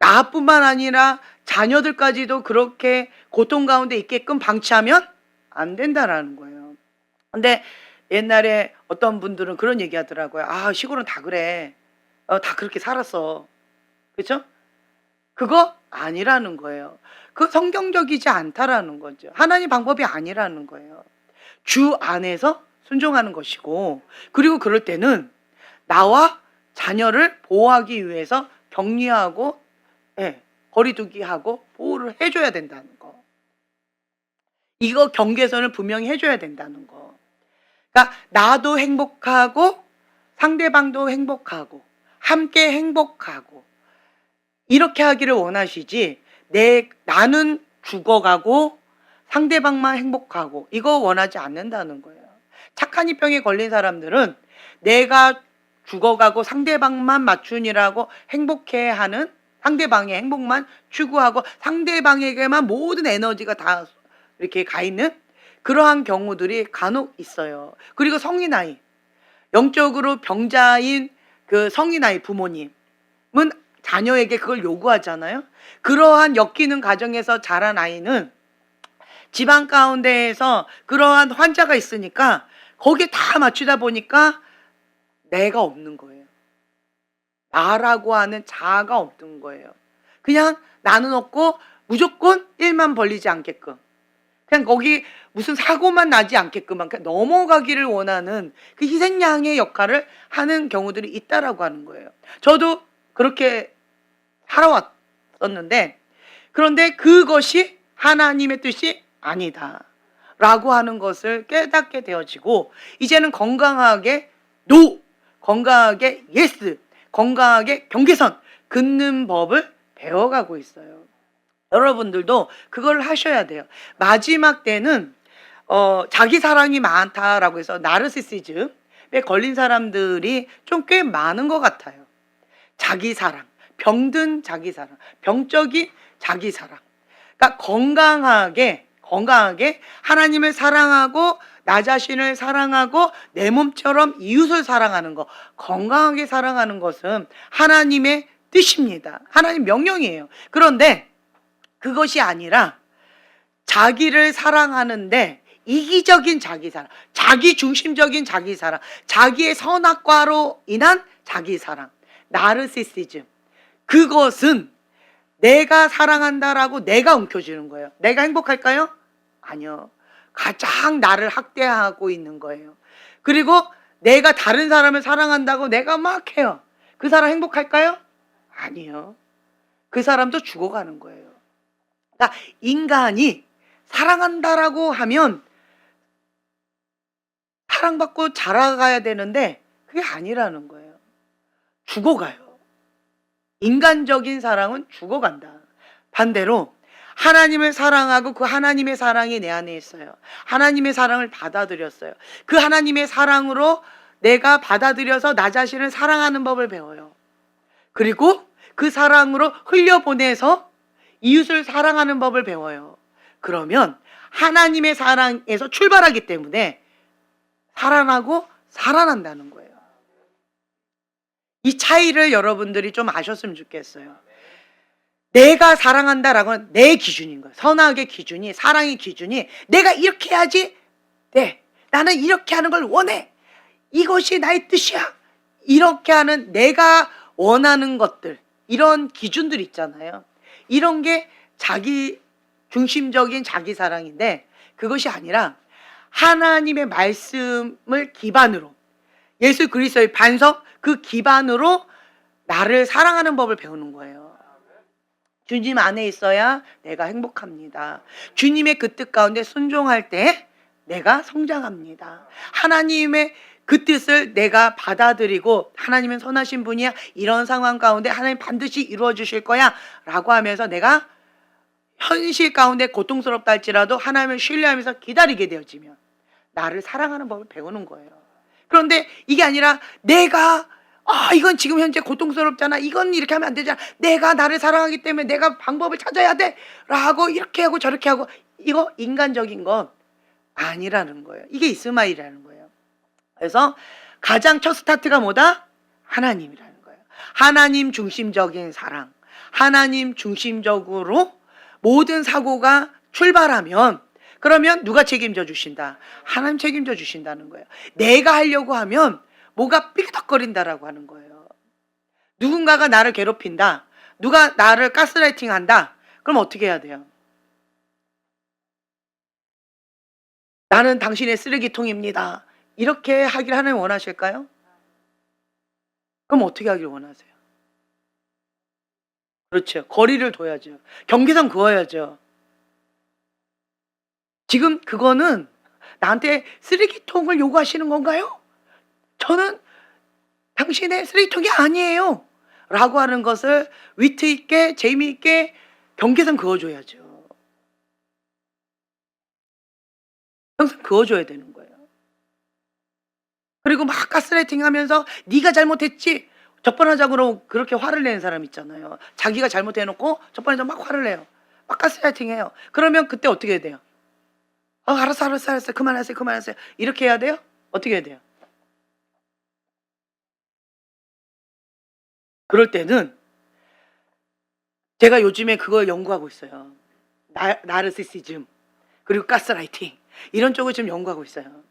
나뿐만 아니라 자녀들까지도 그렇게 고통 가운데 있게끔 방치하면 안 된다라는 거예요. 근데 옛날에 어떤 분들은 그런 얘기 하더라고요. 아, 시골은 다 그래. 다 그렇게 살았어. 그렇죠? 그거 아니라는 거예요. 그 성경적이지 않다라는 거죠. 하나님 방법이 아니라는 거예요. 주 안에서 순종하는 것이고, 그리고 그럴 때는 나와 자녀를 보호하기 위해서 격리하고 거리두기 하고 보호를 해줘야 된다는 거. 이거 경계선을 분명히 해줘야 된다는 거. 그러니까 나도 행복하고 상대방도 행복하고 함께 행복하고 이렇게 하기를 원하시지, 나는 죽어가고 상대방만 행복하고 이거 원하지 않는다는 거예요. 착한 이병에 걸린 사람들은 내가 죽어가고 상대방만 맞춘이라고 행복해하는, 상대방의 행복만 추구하고 상대방에게만 모든 에너지가 다 이렇게 가 있는 그러한 경우들이 간혹 있어요. 그리고 성인 아이, 영적으로 병자인 그 성인 아이 부모님은 자녀에게 그걸 요구하잖아요. 그러한 엮이는 가정에서 자란 아이는 집안 가운데에서 그러한 환자가 있으니까 거기에 다 맞추다 보니까 내가 없는 거예요. 나라고 하는 자아가 없는 거예요. 그냥 나는 없고 무조건 일만 벌리지 않게끔, 그냥 거기 무슨 사고만 나지 않게끔 그냥 넘어가기를 원하는 그 희생양의 역할을 하는 경우들이 있다라고 하는 거예요. 저도 그렇게 살아왔었는데, 그런데 그것이 하나님의 뜻이 아니다 라고 하는 것을 깨닫게 되어지고, 이제는 건강하게 NO, 건강하게 YES, 건강하게 경계선 긋는 법을 배워가고 있어요. 여러분들도 그걸 하셔야 돼요. 마지막 때는 자기 사랑이 많다라고 해서 나르시시즘에 걸린 사람들이 좀 꽤 많은 것 같아요. 자기 사랑, 병든 자기 사랑, 병적인 자기 사랑. 그러니까 건강하게 하나님을 사랑하고 나 자신을 사랑하고 내 몸처럼 이웃을 사랑하는 거, 건강하게 사랑하는 것은 하나님의 뜻입니다. 하나님 명령이에요. 그런데 그것이 아니라 자기를 사랑하는데 이기적인 자기 사랑, 자기 중심적인 자기 사랑, 자기의 선악과로 인한 자기 사랑, 나르시시즘. 그것은 내가 사랑한다라고 내가 움켜쥐는 거예요. 내가 행복할까요? 아니요. 가장 나를 학대하고 있는 거예요. 그리고 내가 다른 사람을 사랑한다고 내가 막 해요. 그 사람 행복할까요? 아니요. 그 사람도 죽어가는 거예요. 그러니까 인간이 사랑한다라고 하면 사랑받고 자라가야 되는데 그게 아니라는 거예요. 죽어가요. 인간적인 사랑은 죽어간다. 반대로 하나님을 사랑하고 그 하나님의 사랑이 내 안에 있어요. 하나님의 사랑을 받아들였어요. 그 하나님의 사랑으로 내가 받아들여서 나 자신을 사랑하는 법을 배워요. 그리고 그 사랑으로 흘려보내서 이웃을 사랑하는 법을 배워요. 그러면 하나님의 사랑에서 출발하기 때문에 살아나고 살아난다는 거예요. 이 차이를 여러분들이 좀 아셨으면 좋겠어요. 내가 사랑한다라고는 내 기준인 거예요. 선악의 기준이, 사랑의 기준이 내가 이렇게 해야지. 네, 나는 이렇게 하는 걸 원해. 이것이 나의 뜻이야. 이렇게 하는 내가 원하는 것들, 이런 기준들 있잖아요. 이런 게 자기 중심적인 자기 사랑인데, 그것이 아니라 하나님의 말씀을 기반으로, 예수 그리스도의 반석, 그 기반으로 나를 사랑하는 법을 배우는 거예요. 주님 안에 있어야 내가 행복합니다. 주님의 그 뜻 가운데 순종할 때 내가 성장합니다. 하나님의 그 뜻을 내가 받아들이고, 하나님은 선하신 분이야, 이런 상황 가운데 하나님 반드시 이루어 주실 거야 라고 하면서 내가 현실 가운데 고통스럽다 할지라도 하나님을 신뢰하면서 기다리게 되어지면 나를 사랑하는 법을 배우는 거예요. 그런데 이게 아니라 내가 이건 지금 현재 고통스럽잖아, 이건 이렇게 하면 안 되잖아, 내가 나를 사랑하기 때문에 내가 방법을 찾아야 돼 라고 이렇게 하고 저렇게 하고, 이거 인간적인 건 아니라는 거예요. 이게 이스마일이라는 거예요. 그래서 가장 첫 스타트가 뭐다? 하나님이라는 거예요. 하나님 중심적인 사랑, 하나님 중심적으로 모든 사고가 출발하면, 그러면 누가 책임져 주신다? 하나님 책임져 주신다는 거예요. 내가 하려고 하면 뭐가 삐그덕거린다라고 하는 거예요. 누군가가 나를 괴롭힌다, 누가 나를 가스라이팅 한다, 그럼 어떻게 해야 돼요? 나는 당신의 쓰레기통입니다, 이렇게 하기를 하나님 원하실까요? 그럼 어떻게 하기를 원하세요? 그렇죠. 거리를 둬야죠. 경계선 그어야죠. 지금 그거는 나한테 쓰레기통을 요구하시는 건가요? 저는 당신의 쓰레기통이 아니에요 라고 하는 것을 위트 있게, 재미있게 경계선 그어줘야죠. 항상 그어줘야 되는 거예요. 그리고 막 가스라이팅 하면서 네가 잘못했지, 적반하장으로 그렇게 화를 내는 사람 있잖아요. 자기가 잘못해놓고 적반하장 막 화를 내요. 막 가스라이팅 해요. 그러면 그때 어떻게 해야 돼요? 알았어 그만하세요 이렇게 해야 돼요? 어떻게 해야 돼요? 그럴 때는 제가 요즘에 그걸 연구하고 있어요. 나르시시즘, 그리고 가스라이팅, 이런 쪽을 지금 연구하고 있어요.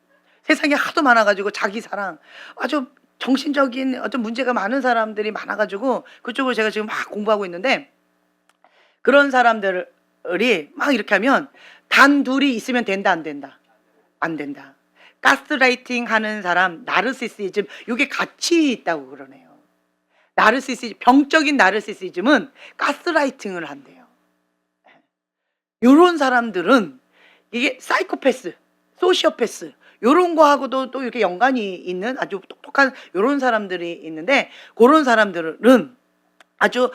세상에 하도 많아가지고 자기 사랑, 아주 정신적인 어떤 문제가 많은 사람들이 많아가지고 그쪽을 제가 지금 막 공부하고 있는데, 그런 사람들이 막 이렇게 하면 단둘이 있으면 된다 안 된다? 안 된다. 가스라이팅 하는 사람, 나르시시즘, 이게 같이 있다고 그러네요. 나르시시즘, 병적인 나르시시즘은 가스라이팅을 한대요. 요런 사람들은 이게 사이코패스, 소시오패스, 요런 거하고도 또 이렇게 연관이 있는 아주 똑똑한 요런 사람들이 있는데, 그런 사람들은 아주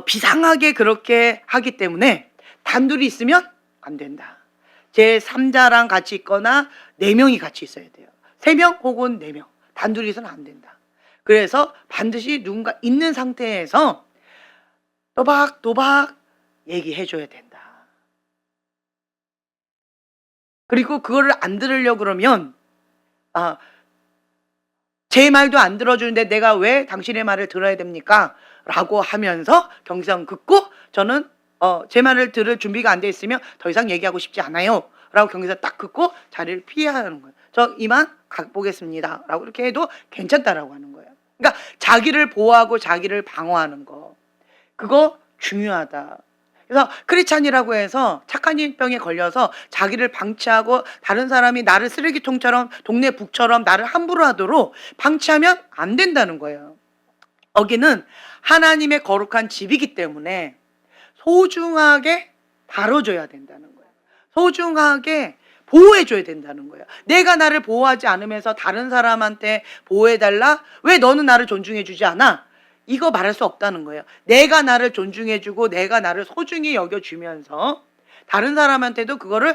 비상하게 그렇게 하기 때문에 단둘이 있으면 안 된다. 제 3자랑 같이 있거나 4명이 같이 있어야 돼요. 3명 혹은 4명, 단둘이서는 안 된다. 그래서 반드시 누군가 있는 상태에서 또박또박 얘기해 줘야 된다. 그리고 그거를 안 들으려고 그러면 제 말도 안 들어주는데 내가 왜 당신의 말을 들어야 됩니까? 라고 하면서 경계선 긋고, 저는 제 말을 들을 준비가 안 돼 있으면 더 이상 얘기하고 싶지 않아요 라고 경계선 딱 긋고 자리를 피하는 거예요. 저 이만 가보겠습니다 라고 이렇게 해도 괜찮다라고 하는 거예요. 그러니까 자기를 보호하고 자기를 방어하는 거, 그거 중요하다. 그래서 크리스찬이라고 해서 착한 병에 걸려서 자기를 방치하고 다른 사람이 나를 쓰레기통처럼, 동네 북처럼 나를 함부로 하도록 방치하면 안 된다는 거예요. 여기는 하나님의 거룩한 집이기 때문에 소중하게 다뤄줘야 된다는 거예요. 소중하게 보호해줘야 된다는 거예요. 내가 나를 보호하지 않으면서 다른 사람한테 보호해달라, 왜 너는 나를 존중해주지 않아? 이거 말할 수 없다는 거예요. 내가 나를 존중해주고 내가 나를 소중히 여겨주면서 다른 사람한테도 그거를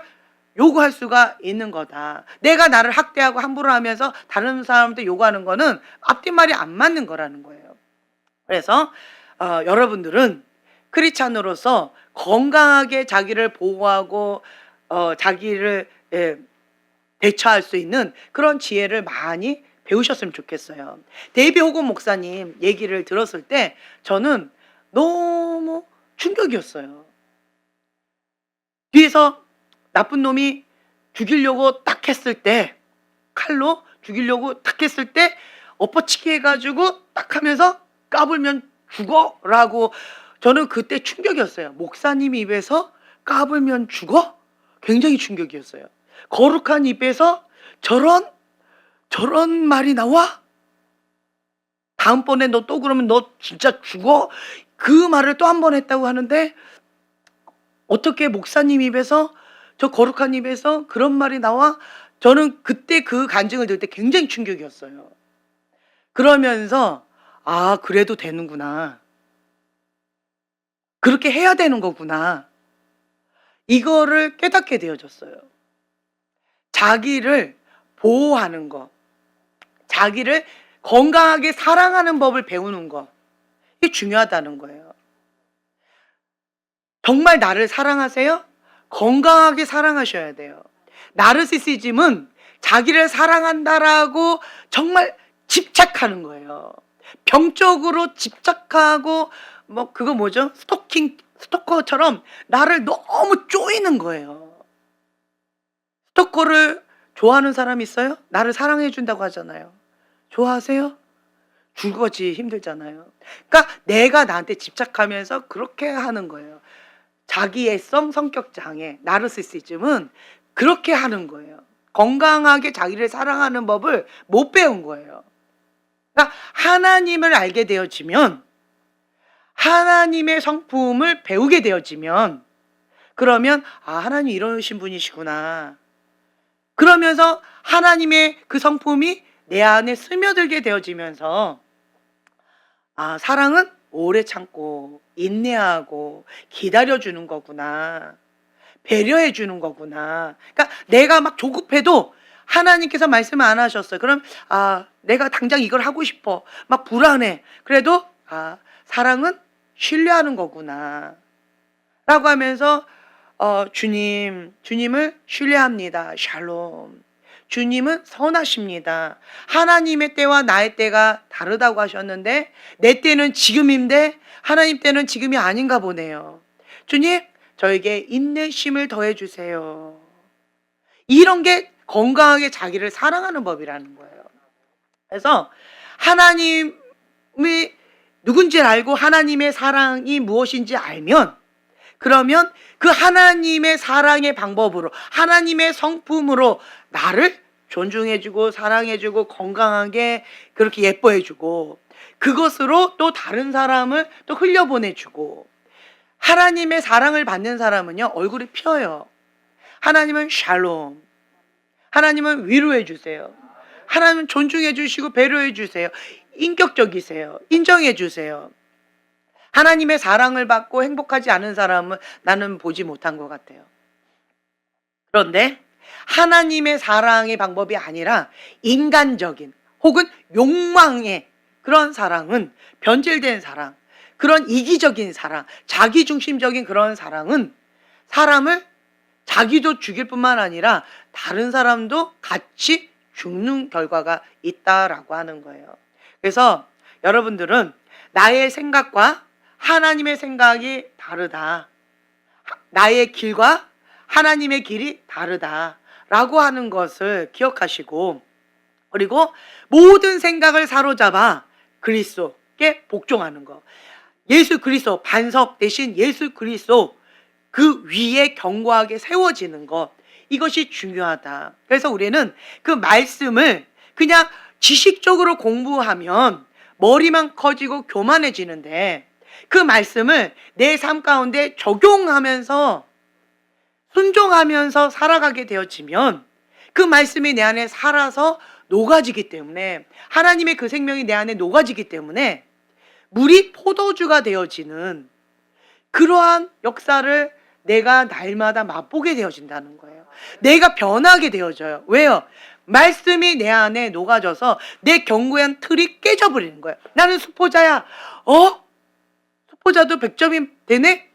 요구할 수가 있는 거다. 내가 나를 학대하고 함부로 하면서 다른 사람한테 요구하는 거는 앞뒷말이 안 맞는 거라는 거예요. 그래서 여러분들은 크리스찬으로서 건강하게 자기를 보호하고 자기를 대처할 수 있는 그런 지혜를 많이 배우셨으면 좋겠어요. 데이비 호건 목사님 얘기를 들었을 때 저는 너무 충격이었어요. 뒤에서 나쁜 놈이 죽이려고 딱 했을 때, 칼로 죽이려고 딱 했을 때 엎어치기 해가지고 딱 하면서 까불면 죽어 라고, 저는 그때 충격이었어요. 목사님 입에서 까불면 죽어? 굉장히 충격이었어요. 거룩한 입에서 저런 말이 나와? 다음번에 너 또 그러면 너 진짜 죽어? 그 말을 또 한 번 했다고 하는데, 어떻게 목사님 입에서, 저 거룩한 입에서 그런 말이 나와? 저는 그때 그 간증을 들을 때 굉장히 충격이었어요. 그러면서 아, 그래도 되는구나. 그렇게 해야 되는 거구나. 이거를 깨닫게 되어졌어요. 자기를 보호하는 거, 자기를 건강하게 사랑하는 법을 배우는 거, 이게 중요하다는 거예요. 정말 나를 사랑하세요? 건강하게 사랑하셔야 돼요. 나르시시즘은 자기를 사랑한다라고 정말 집착하는 거예요. 병적으로 집착하고, 뭐 그거 뭐죠? 스토커처럼 나를 너무 쪼이는 거예요. 스토커를 좋아하는 사람 있어요? 나를 사랑해 준다고 하잖아요. 좋아하세요? 죽어지 힘들잖아요. 그러니까 내가 나한테 집착하면서 그렇게 하는 거예요. 자기애성 성격 장애, 나르시시즘은 그렇게 하는 거예요. 건강하게 자기를 사랑하는 법을 못 배운 거예요. 그러니까 하나님을 알게 되어지면, 하나님의 성품을 배우게 되어지면, 그러면 아, 하나님 이러신 분이시구나. 그러면서 하나님의 그 성품이 내 안에 스며들게 되어지면서, 아, 사랑은 오래 참고 인내하고 기다려주는 거구나. 배려해주는 거구나. 그러니까 내가 막 조급해도 하나님께서 말씀을 안 하셨어요. 그럼 아, 내가 당장 이걸 하고 싶어. 막 불안해. 그래도 아, 사랑은 신뢰하는 거구나. 라고 하면서 주님을 신뢰합니다. 샬롬. 주님은 선하십니다. 하나님의 때와 나의 때가 다르다고 하셨는데 내 때는 지금인데 하나님 때는 지금이 아닌가 보네요. 주님, 저에게 인내심을 더해 주세요. 이런 게 건강하게 자기를 사랑하는 법이라는 거예요. 그래서 하나님이 누군지 알고 하나님의 사랑이 무엇인지 알면, 그러면 그 하나님의 사랑의 방법으로, 하나님의 성품으로 나를 존중해주고 사랑해주고 건강하게 그렇게 예뻐해주고, 그것으로 또 다른 사람을 또 흘려보내주고, 하나님의 사랑을 받는 사람은요, 얼굴이 펴요. 하나님은 샬롬. 하나님은 위로해 주세요. 하나님은 존중해 주시고 배려해 주세요. 인격적이세요. 인정해 주세요. 하나님의 사랑을 받고 행복하지 않은 사람은 나는 보지 못한 것 같아요. 그런데 하나님의 사랑의 방법이 아니라 인간적인 혹은 욕망의 그런 사랑은, 변질된 사랑, 그런 이기적인 사랑, 자기중심적인 그런 사랑은 사람을, 자기도 죽일 뿐만 아니라 다른 사람도 같이 죽는 결과가 있다라고 하는 거예요. 그래서 여러분들은 나의 생각과 하나님의 생각이 다르다. 나의 길과 하나님의 길이 다르다라고 하는 것을 기억하시고, 그리고 모든 생각을 사로잡아 그리스도께 복종하는 것. 예수 그리스도, 반석 대신 예수 그리스도 그 위에 견고하게 세워지는 것, 이것이 중요하다. 그래서 우리는 그 말씀을 그냥 지식적으로 공부하면 머리만 커지고 교만해지는데, 그 말씀을 내 삶 가운데 적용하면서 순종하면서 살아가게 되어지면 그 말씀이 내 안에 살아서 녹아지기 때문에, 하나님의 그 생명이 내 안에 녹아지기 때문에 물이 포도주가 되어지는 그러한 역사를 내가 날마다 맛보게 되어진다는 거예요. 내가 변하게 되어져요. 왜요? 말씀이 내 안에 녹아져서 내 견고한 틀이 깨져버리는 거예요. 나는 수포자야. 수포자도 100점이 되네?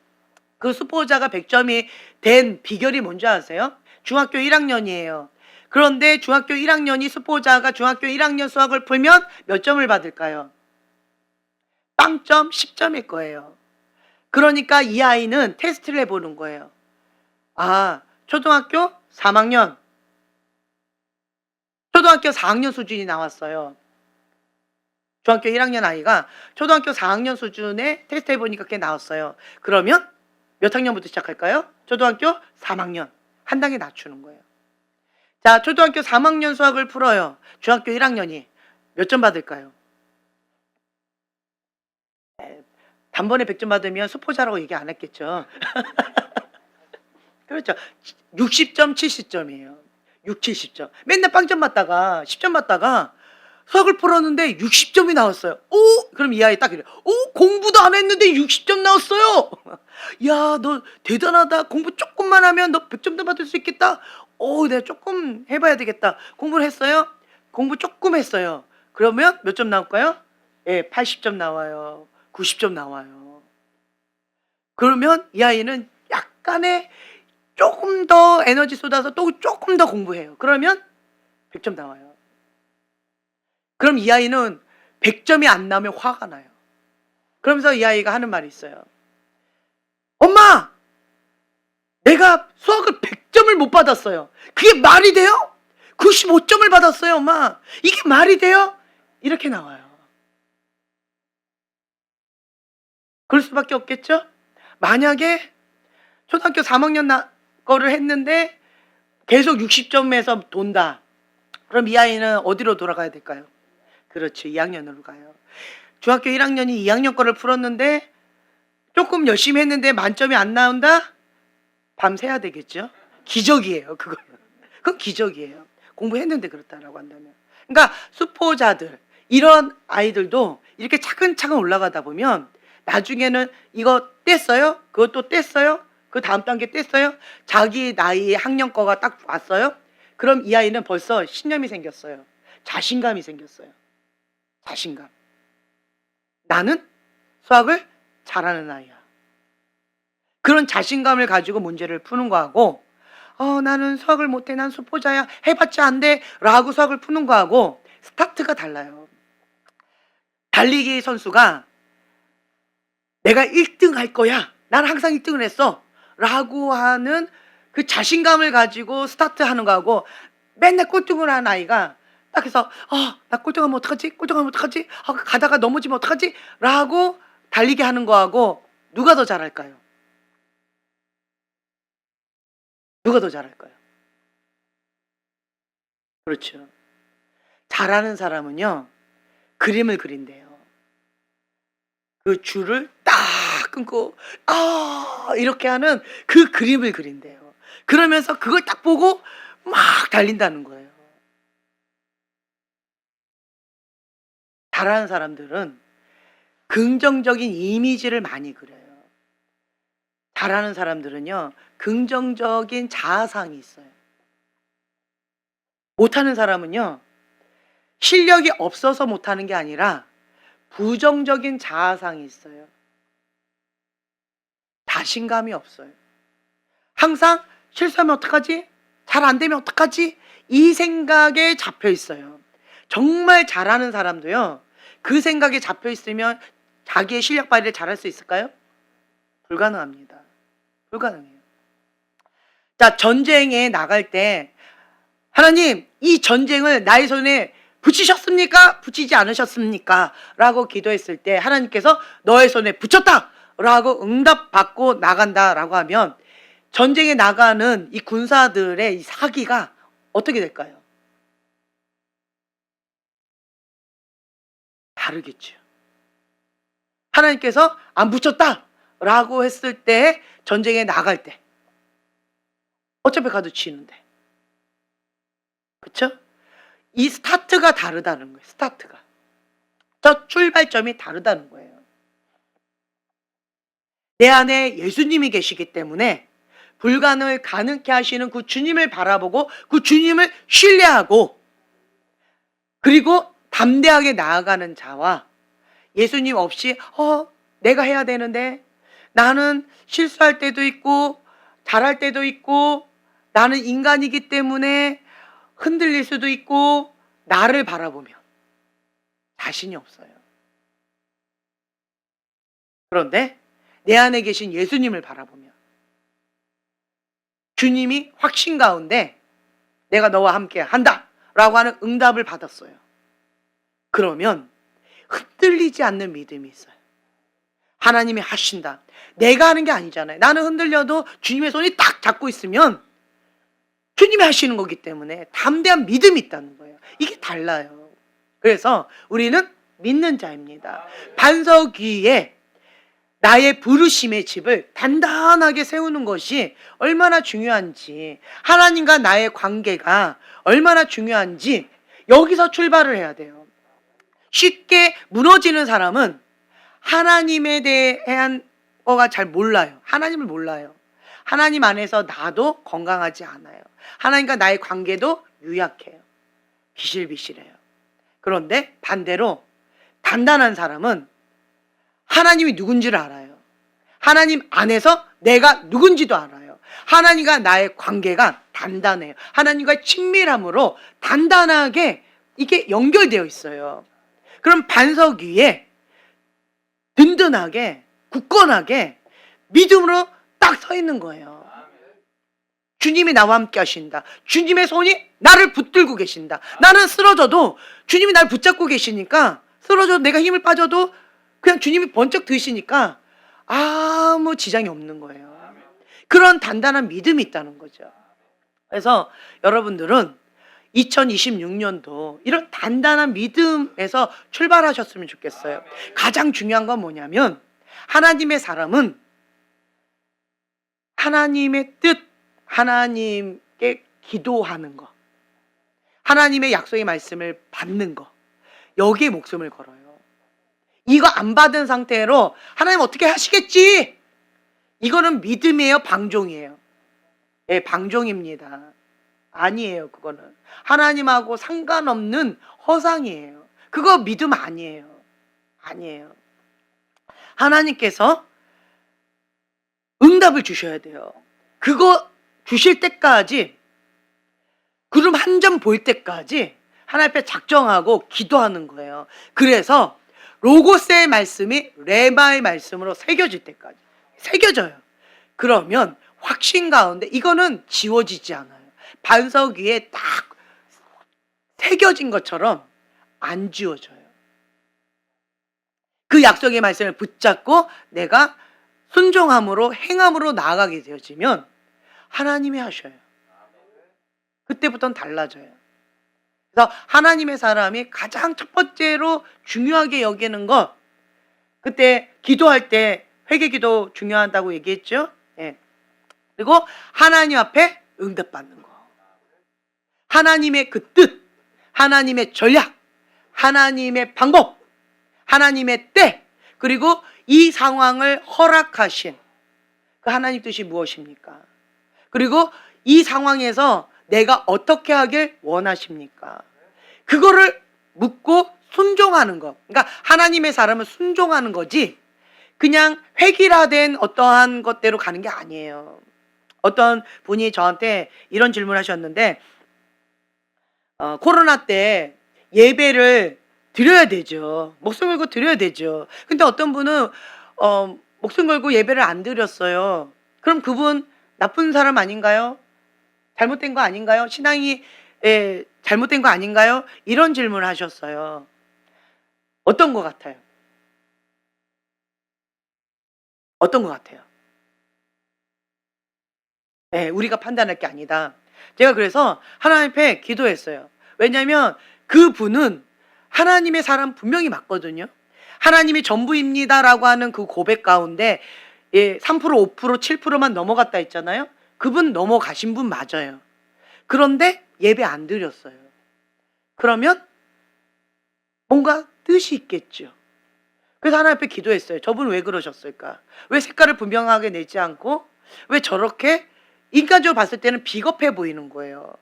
그 수포자가 100점이 된 비결이 뭔지 아세요? 중학교 1학년이에요. 그런데 중학교 1학년이 수포자가 중학교 1학년 수학을 풀면 몇 점을 받을까요? 빵점 10점일 거예요. 그러니까 이 아이는 테스트를 해보는 거예요. 아, 초등학교 4학년 수준이 나왔어요. 중학교 1학년 아이가 초등학교 4학년 수준에 테스트 해보니까 그게 나왔어요. 그러면 몇 학년부터 시작할까요? 초등학교 3학년. 한 단계 낮추는 거예요. 자, 초등학교 3학년 수학을 풀어요. 중학교 1학년이 몇 점 받을까요? 단번에 100점 받으면 수포자라고 얘기 안 했겠죠. 그렇죠. 60점, 70점이에요. 6, 70점. 맨날 빵점 맞다가 10점 맞다가 수학을 풀었는데 60점이 나왔어요. 오! 그럼 이 아이 딱 이래. 오! 공부도 안 했는데 60점 나왔어요. 야, 너 대단하다. 공부 조금만 하면 너 100점도 받을 수 있겠다. 오, 내가 조금 해봐야 되겠다. 공부를 했어요? 공부 조금 했어요. 그러면 몇 점 나올까요? 예, 80점 나와요. 90점 나와요. 그러면 이 아이는 약간의 조금 더 에너지 쏟아서 또 조금 더 공부해요. 그러면 100점 나와요. 그럼 이 아이는 100점이 안 나오면 화가 나요. 그러면서 이 아이가 하는 말이 있어요. 엄마! 내가 수학을 100점을 못 받았어요. 그게 말이 돼요? 95점을 받았어요, 엄마. 이게 말이 돼요? 이렇게 나와요. 그럴 수밖에 없겠죠? 만약에 초등학교 3학년 거를 했는데 계속 60점에서 돈다. 그럼 이 아이는 어디로 돌아가야 될까요? 그렇죠. 2학년으로 가요. 중학교 1학년이 2학년 거를 풀었는데 조금 열심히 했는데 만점이 안 나온다? 밤새야 되겠죠? 기적이에요. 그건 기적이에요. 공부했는데 그렇다라고 한다면. 그러니까 수포자들, 이런 아이들도 이렇게 차근차근 올라가다 보면 나중에는 이거 뗐어요? 그것도 뗐어요? 그 다음 단계 뗐어요? 자기 나이의 학년 거가 딱 왔어요? 그럼 이 아이는 벌써 신념이 생겼어요. 자신감이 생겼어요. 자신감. 나는 수학을 잘하는 아이야. 그런 자신감을 가지고 문제를 푸는 거하고 나는 수학을 못해. 난 수포자야. 해봤자 안 돼. 라고 수학을 푸는 거하고 스타트가 달라요. 달리기 선수가 내가 1등 할 거야. 난 항상 1등을 했어. 라고 하는 그 자신감을 가지고 스타트하는 거하고 맨날 꼴등을 하는 아이가 딱 해서 나 꼴등하면 어떡하지? 꼴등하면 어떡하지? 가다가 넘어지면 어떡하지? 라고 달리기 하는 거하고 누가 더 잘할까요? 누가 더 잘할까요? 그렇죠. 잘하는 사람은요, 그림을 그린대요. 그 줄을 딱 끊고 이렇게 하는 그 그림을 그린대요. 그러면서 그걸 딱 보고 막 달린다는 거예요. 잘하는 사람들은 긍정적인 이미지를 많이 그려요. 잘하는 사람들은요, 긍정적인 자아상이 있어요. 못하는 사람은요, 실력이 없어서 못하는 게 아니라 부정적인 자아상이 있어요. 자신감이 없어요. 항상 실수하면 어떡하지? 잘 안 되면 어떡하지? 이 생각에 잡혀 있어요. 정말 잘하는 사람도요, 그 생각에 잡혀 있으면 자기의 실력 발휘를 잘할 수 있을까요? 불가능합니다. 불가능해요. 자, 전쟁에 나갈 때 하나님, 이 전쟁을 나의 손에 붙이셨습니까? 붙이지 않으셨습니까? 라고 기도했을 때 하나님께서 너의 손에 붙였다! 라고 응답받고 나간다 라고 하면 전쟁에 나가는 이 군사들의 이 사기가 어떻게 될까요? 다르겠죠. 하나님께서 안 붙였다! 라고 했을 때 전쟁에 나갈 때 어차피 가도 지는데. 그쵸? 이 스타트가 다르다는 거예요. 스타트가. 저 출발점이 다르다는 거예요. 내 안에 예수님이 계시기 때문에 불가능을 가능케 하시는 그 주님을 바라보고 그 주님을 신뢰하고 그리고 담대하게 나아가는 자와 예수님 없이 내가 해야 되는데 나는 실수할 때도 있고 잘할 때도 있고 나는 인간이기 때문에 흔들릴 수도 있고 나를 바라보면 자신이 없어요. 그런데 내 안에 계신 예수님을 바라보면 주님이 확신 가운데 내가 너와 함께 한다 라고 하는 응답을 받았어요. 그러면 흔들리지 않는 믿음이 있어요. 하나님이 하신다. 내가 하는 게 아니잖아요. 나는 흔들려도 주님의 손이 딱 잡고 있으면 주님이 하시는 거기 때문에 담대한 믿음이 있다는 거예요. 이게 달라요. 그래서 우리는 믿는 자입니다. 반석 위에 나의 부르심의 집을 단단하게 세우는 것이 얼마나 중요한지, 하나님과 나의 관계가 얼마나 중요한지 여기서 출발을 해야 돼요. 쉽게 무너지는 사람은 하나님에 대한 거가 잘 몰라요. 하나님을 몰라요. 하나님 안에서 나도 건강하지 않아요. 하나님과 나의 관계도 유약해요. 비실비실해요. 그런데 반대로 단단한 사람은 하나님이 누군지를 알아요. 하나님 안에서 내가 누군지도 알아요. 하나님과 나의 관계가 단단해요. 하나님과의 친밀함으로 단단하게 이게 연결되어 있어요. 그럼 반석 위에 든든하게 굳건하게 믿음으로 딱 서 있는 거예요. 주님이 나와 함께 하신다. 주님의 손이 나를 붙들고 계신다. 나는 쓰러져도 주님이 나를 붙잡고 계시니까, 쓰러져도 내가 힘을 빠져도 그냥 주님이 번쩍 드시니까 아무 지장이 없는 거예요. 그런 단단한 믿음이 있다는 거죠. 그래서 여러분들은 2026년도 이런 단단한 믿음에서 출발하셨으면 좋겠어요. 가장 중요한 건 뭐냐면 하나님의 사람은 하나님의 뜻, 하나님께 기도하는 거, 하나님의 약속의 말씀을 받는 거, 여기에 목숨을 걸어요. 이거 안 받은 상태로 하나님 어떻게 하시겠지? 이거는 믿음이에요, 방종이에요? 예, 방종입니다. 아니에요. 그거는 하나님하고 상관없는 허상이에요. 그거 믿음 아니에요. 아니에요. 하나님께서 응답을 주셔야 돼요. 그거 주실 때까지, 구름 한 점 보일 때까지 하나님 앞에 작정하고 기도하는 거예요. 그래서 로고스의 말씀이 레마의 말씀으로 새겨질 때까지 새겨져요. 그러면 확신 가운데 이거는 지워지지 않아요. 반석 위에 딱 새겨진 것처럼 안 지워져요. 그 약속의 말씀을 붙잡고 내가 순종함으로 행함으로 나아가게 되어지면 하나님이 하셔요. 그때부터는 달라져요. 그래서 하나님의 사람이 가장 첫 번째로 중요하게 여기는 것, 그때 기도할 때 회개기도 중요하다고 얘기했죠. 예. 그리고 하나님 앞에 응답받는 거, 하나님의 그 뜻, 하나님의 전략, 하나님의 방법, 하나님의 때, 그리고 이 상황을 허락하신 그 하나님 뜻이 무엇입니까? 그리고 이 상황에서 내가 어떻게 하길 원하십니까? 그거를 묻고 순종하는 것. 그러니까 하나님의 사람은 순종하는 거지 그냥 획일화된 어떠한 것대로 가는 게 아니에요. 어떤 분이 저한테 이런 질문을 하셨는데, 코로나 때 예배를 드려야 되죠. 목숨 걸고 드려야 되죠. 근데 어떤 분은 목숨 걸고 예배를 안 드렸어요. 그럼 그분 나쁜 사람 아닌가요? 잘못된 거 아닌가요? 신앙이 잘못된 거 아닌가요? 이런 질문을 하셨어요. 어떤 것 같아요? 어떤 것 같아요? 네, 우리가 판단할 게 아니다. 제가 그래서 하나님 앞에 기도했어요. 왜냐하면 그분은 하나님의 사람 분명히 맞거든요. 하나님이 전부입니다라고 하는 그 고백 가운데 3%, 5%, 7%만 넘어갔다 했잖아요. 그분 넘어가신 분 맞아요. 그런데 예배 안 드렸어요. 그러면 뭔가 뜻이 있겠죠. 그래서 하나님 앞에 기도했어요. 저분 왜 그러셨을까? 왜 색깔을 분명하게 내지 않고 왜 저렇게 인간적으로 봤을 때는 비겁해 보이는 거예요.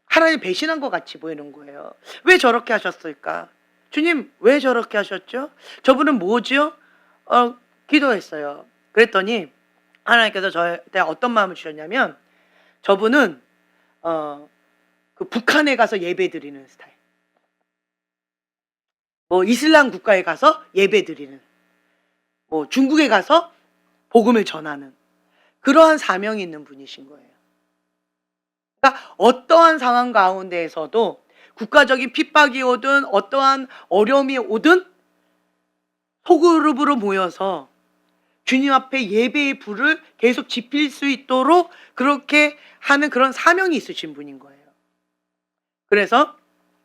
하나님 배신한 것 같이 보이는 거예요. 왜 저렇게 하셨을까? 주님 왜 저렇게 하셨죠? 저분은 뭐죠? 기도했어요. 그랬더니 하나님께서 저한테 어떤 마음을 주셨냐면, 저분은 그 북한에 가서 예배드리는 스타일, 뭐 이슬람 국가에 가서 예배드리는, 뭐 중국에 가서 복음을 전하는 그러한 사명이 있는 분이신 거예요. 그러니까 어떠한 상황 가운데에서도 국가적인 핍박이 오든 어떠한 어려움이 오든 소그룹으로 모여서 주님 앞에 예배의 불을 계속 지필 수 있도록 그렇게 하는 그런 사명이 있으신 분인 거예요. 그래서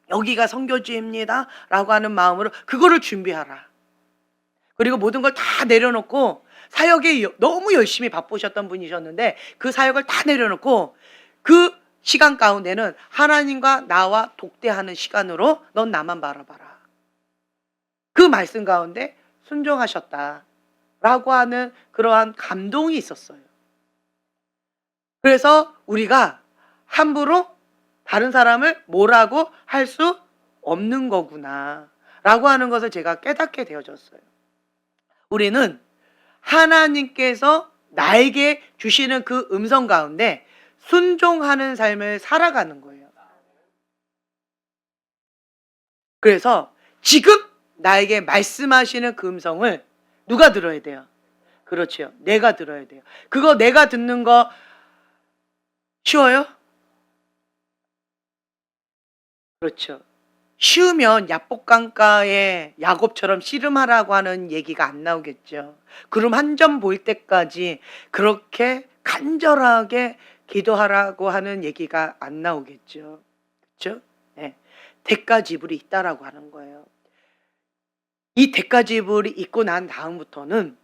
여기가 선교지입니다 라고 하는 마음으로 그거를 준비하라. 그리고 모든 걸 다 내려놓고, 사역에 너무 열심히 바쁘셨던 분이셨는데 그 사역을 다 내려놓고 그 시간 가운데는 하나님과 나와 독대하는 시간으로 넌 나만 바라봐라. 그 말씀 가운데 순종하셨다라고 하는 그러한 감동이 있었어요. 그래서 우리가 함부로 다른 사람을 뭐라고 할 수 없는 거구나 라고 하는 것을 제가 깨닫게 되어졌어요. 우리는 하나님께서 나에게 주시는 그 음성 가운데 순종하는 삶을 살아가는 거예요. 그래서 지금 나에게 말씀하시는 그 음성을 누가 들어야 돼요? 그렇죠. 내가 들어야 돼요. 그거 내가 듣는 거 쉬워요? 그렇죠. 쉬우면 야복강가에 야곱처럼 씨름하라고 하는 얘기가 안 나오겠죠. 구름 한 점 보일 때까지 그렇게 간절하게 기도하라고 하는 얘기가 안 나오겠죠. 그렇죠? 네. 대가 지불이 있다라고 하는 거예요. 이 대가 지불이 있고 난 다음부터는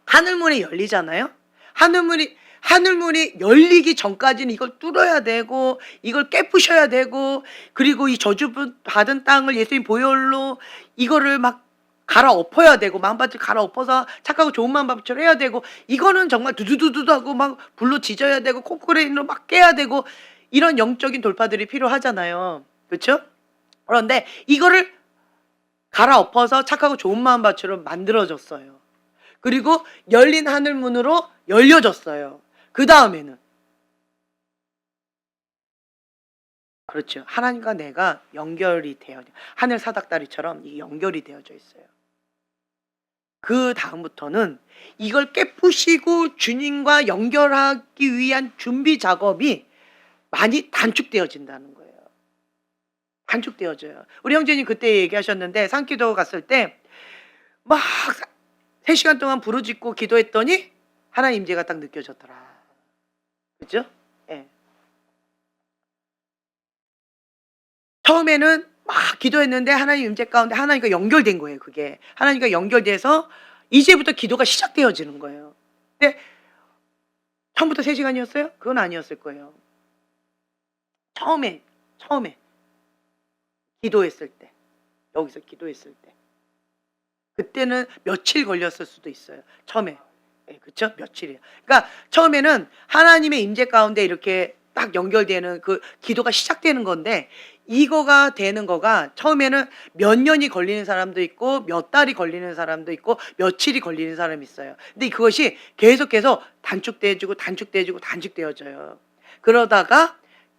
하늘문이 열리잖아요. 하늘문이 열리기 전까지는 이걸 뚫어야 되고 이걸 깨부셔야 되고, 그리고 이 저주 받은 땅을 예수님 보혈로 이거를 막 갈아엎어야 되고, 마음밭을 갈아엎어서 착하고 좋은 마음밭을 해야 되고, 이거는 정말 두두두두 하고 막 불로 지져야 되고 콘크리트로 막 깨야 되고, 이런 영적인 돌파들이 필요하잖아요. 그렇죠? 그런데 이거를 갈아엎어서 착하고 좋은 마음밭으로 만들어졌어요. 그리고 열린 하늘문으로 열려졌어요. 그 다음에는 그렇죠. 하나님과 내가 연결이 되어, 하늘 사닥다리처럼 이 연결이 되어져 있어요. 그 다음부터는 이걸 깨부시고 주님과 연결하기 위한 준비 작업이 많이 단축되어진다는 거예요. 단축되어져요. 우리 형제님 그때 얘기하셨는데, 산기도 갔을 때 막 3시간 동안 부르짖고 기도했더니 하나님 임재가 딱 느껴졌더라. 그죠? 예. 처음에는 막 기도했는데 하나님 임재 가운데 하나님과 연결된 거예요. 그게 하나님과 연결돼서 이제부터 기도가 시작되어지는 거예요. 근데 처음부터 3시간이었어요? 그건 아니었을 거예요. 처음에 기도했을 때, 여기서 기도했을 때, 그때는 며칠 걸렸을 수도 있어요. 처음에. 그렇죠? 며칠이에요. 그러니까 처음에는 하나님의 임재 가운데 이렇게 딱 연결되는 그 기도가 시작되는 건데, 이거가 되는 거가 처음에는 몇 년이 걸리는 사람도 있고 몇 달이 걸리는 사람도 있고 며칠이 걸리는 사람이 있어요. 근데 그것이 계속해서 단축되어져요. 그러다가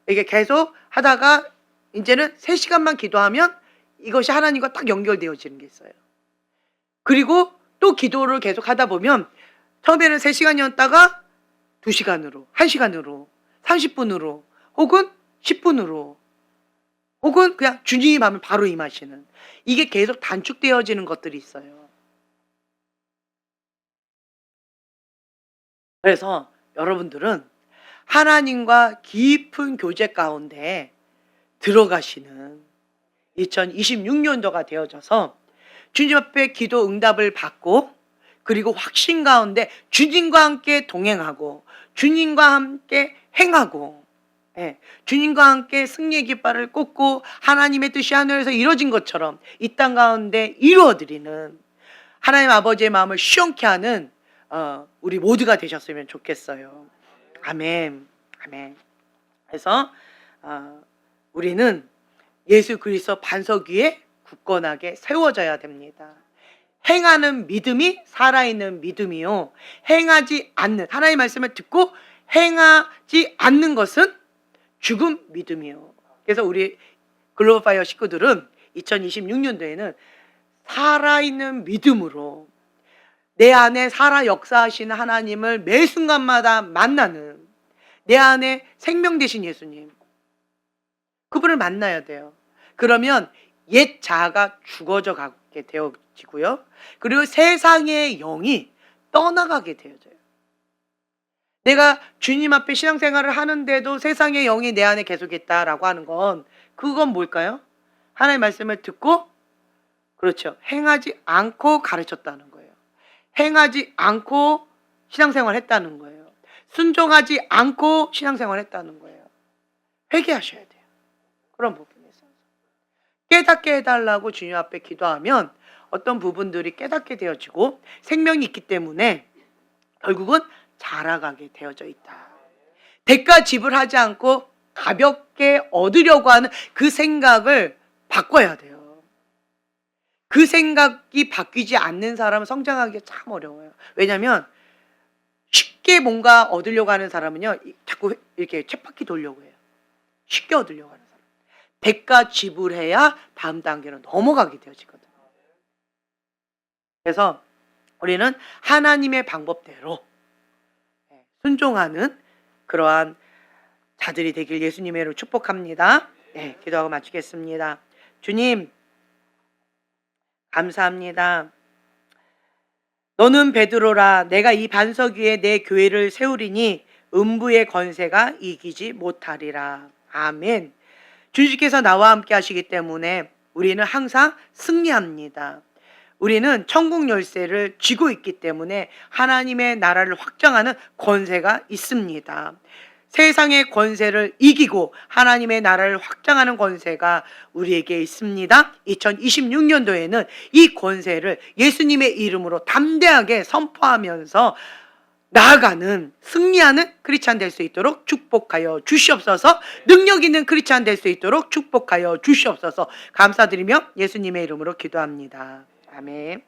이게 계속 하다가 이제는 3시간만 기도하면 이것이 하나님과 딱 연결되어지는 게 있어요. 그리고 또 기도를 계속 하다 보면 처음에는 3시간이었다가 2시간으로, 1시간으로, 30분으로, 혹은 10분으로, 혹은 그냥 주님 하면 바로 임하시는, 이게 계속 단축되어지는 것들이 있어요. 그래서 여러분들은 하나님과 깊은 교제 가운데 들어가시는 2026년도가 되어져서 주님 앞에 기도 응답을 받고, 그리고 확신 가운데 주님과 함께 동행하고 주님과 함께 행하고, 주님과 함께 승리의 깃발을 꽂고 하나님의 뜻이 하늘에서 이루어진 것처럼 이 땅 가운데 이루어드리는 하나님 아버지의 마음을 시원케 하는 우리 모두가 되셨으면 좋겠어요. 아멘. 아멘. 그래서 우리는 예수 그리스도 반석 위에 굳건하게 세워져야 됩니다. 행하는 믿음이 살아있는 믿음이요, 행하지 않는, 하나님의 말씀을 듣고 행하지 않는 것은 죽은 믿음이요. 그래서 우리 글로벌 파이어 식구들은 2026년도에는 살아있는 믿음으로 내 안에 살아 역사하시는 하나님을 매 순간마다 만나는, 내 안에 생명 되신 예수님, 그분을 만나야 돼요. 그러면 옛 자아가 죽어져 가게 되어지고요. 그리고 세상의 영이 떠나가게 되어져요. 내가 주님 앞에 신앙생활을 하는데도 세상의 영이 내 안에 계속 있다라고 하는 건, 그건 뭘까요? 하나님의 말씀을 듣고, 그렇죠, 행하지 않고 가르쳤다는 거예요. 행하지 않고 신앙생활 했다는 거예요. 순종하지 않고 신앙생활 했다는 거예요. 회개하셔야 돼요. 그런 부분에 있어서 깨닫게 해달라고 주님 앞에 기도하면 어떤 부분들이 깨닫게 되어지고 생명이 있기 때문에 결국은 자라가게 되어져 있다. 대가 지불하지 않고 가볍게 얻으려고 하는 그 생각을 바꿔야 돼요. 그 생각이 바뀌지 않는 사람은 성장하기가 참 어려워요. 왜냐하면 쉽게 뭔가 얻으려고 하는 사람은요, 자꾸 이렇게 쳇바퀴 돌려고 해요. 쉽게 얻으려고 하는 사람. 대가 지불해야 다음 단계로 넘어가게 되어지거든요. 그래서 우리는 하나님의 방법대로 순종하는 그러한 자들이 되길 예수님의 이름으로 축복합니다. 네, 기도하고 마치겠습니다. 주님, 감사합니다. 너는 베드로라, 내가 이 반석 위에 내 교회를 세우리니 음부의 권세가 이기지 못하리라. 아멘. 주님께서 나와 함께 하시기 때문에 우리는 항상 승리합니다. 우리는 천국 열쇠를 쥐고 있기 때문에 하나님의 나라를 확장하는 권세가 있습니다. 세상의 권세를 이기고 하나님의 나라를 확장하는 권세가 우리에게 있습니다. 2026년도에는 이 권세를 예수님의 이름으로 담대하게 선포하면서 나아가는, 승리하는 크리스찬 될 수 있도록 축복하여 주시옵소서. 능력 있는 크리스찬 될 수 있도록 축복하여 주시옵소서. 감사드리며 예수님의 이름으로 기도합니다. 아멘.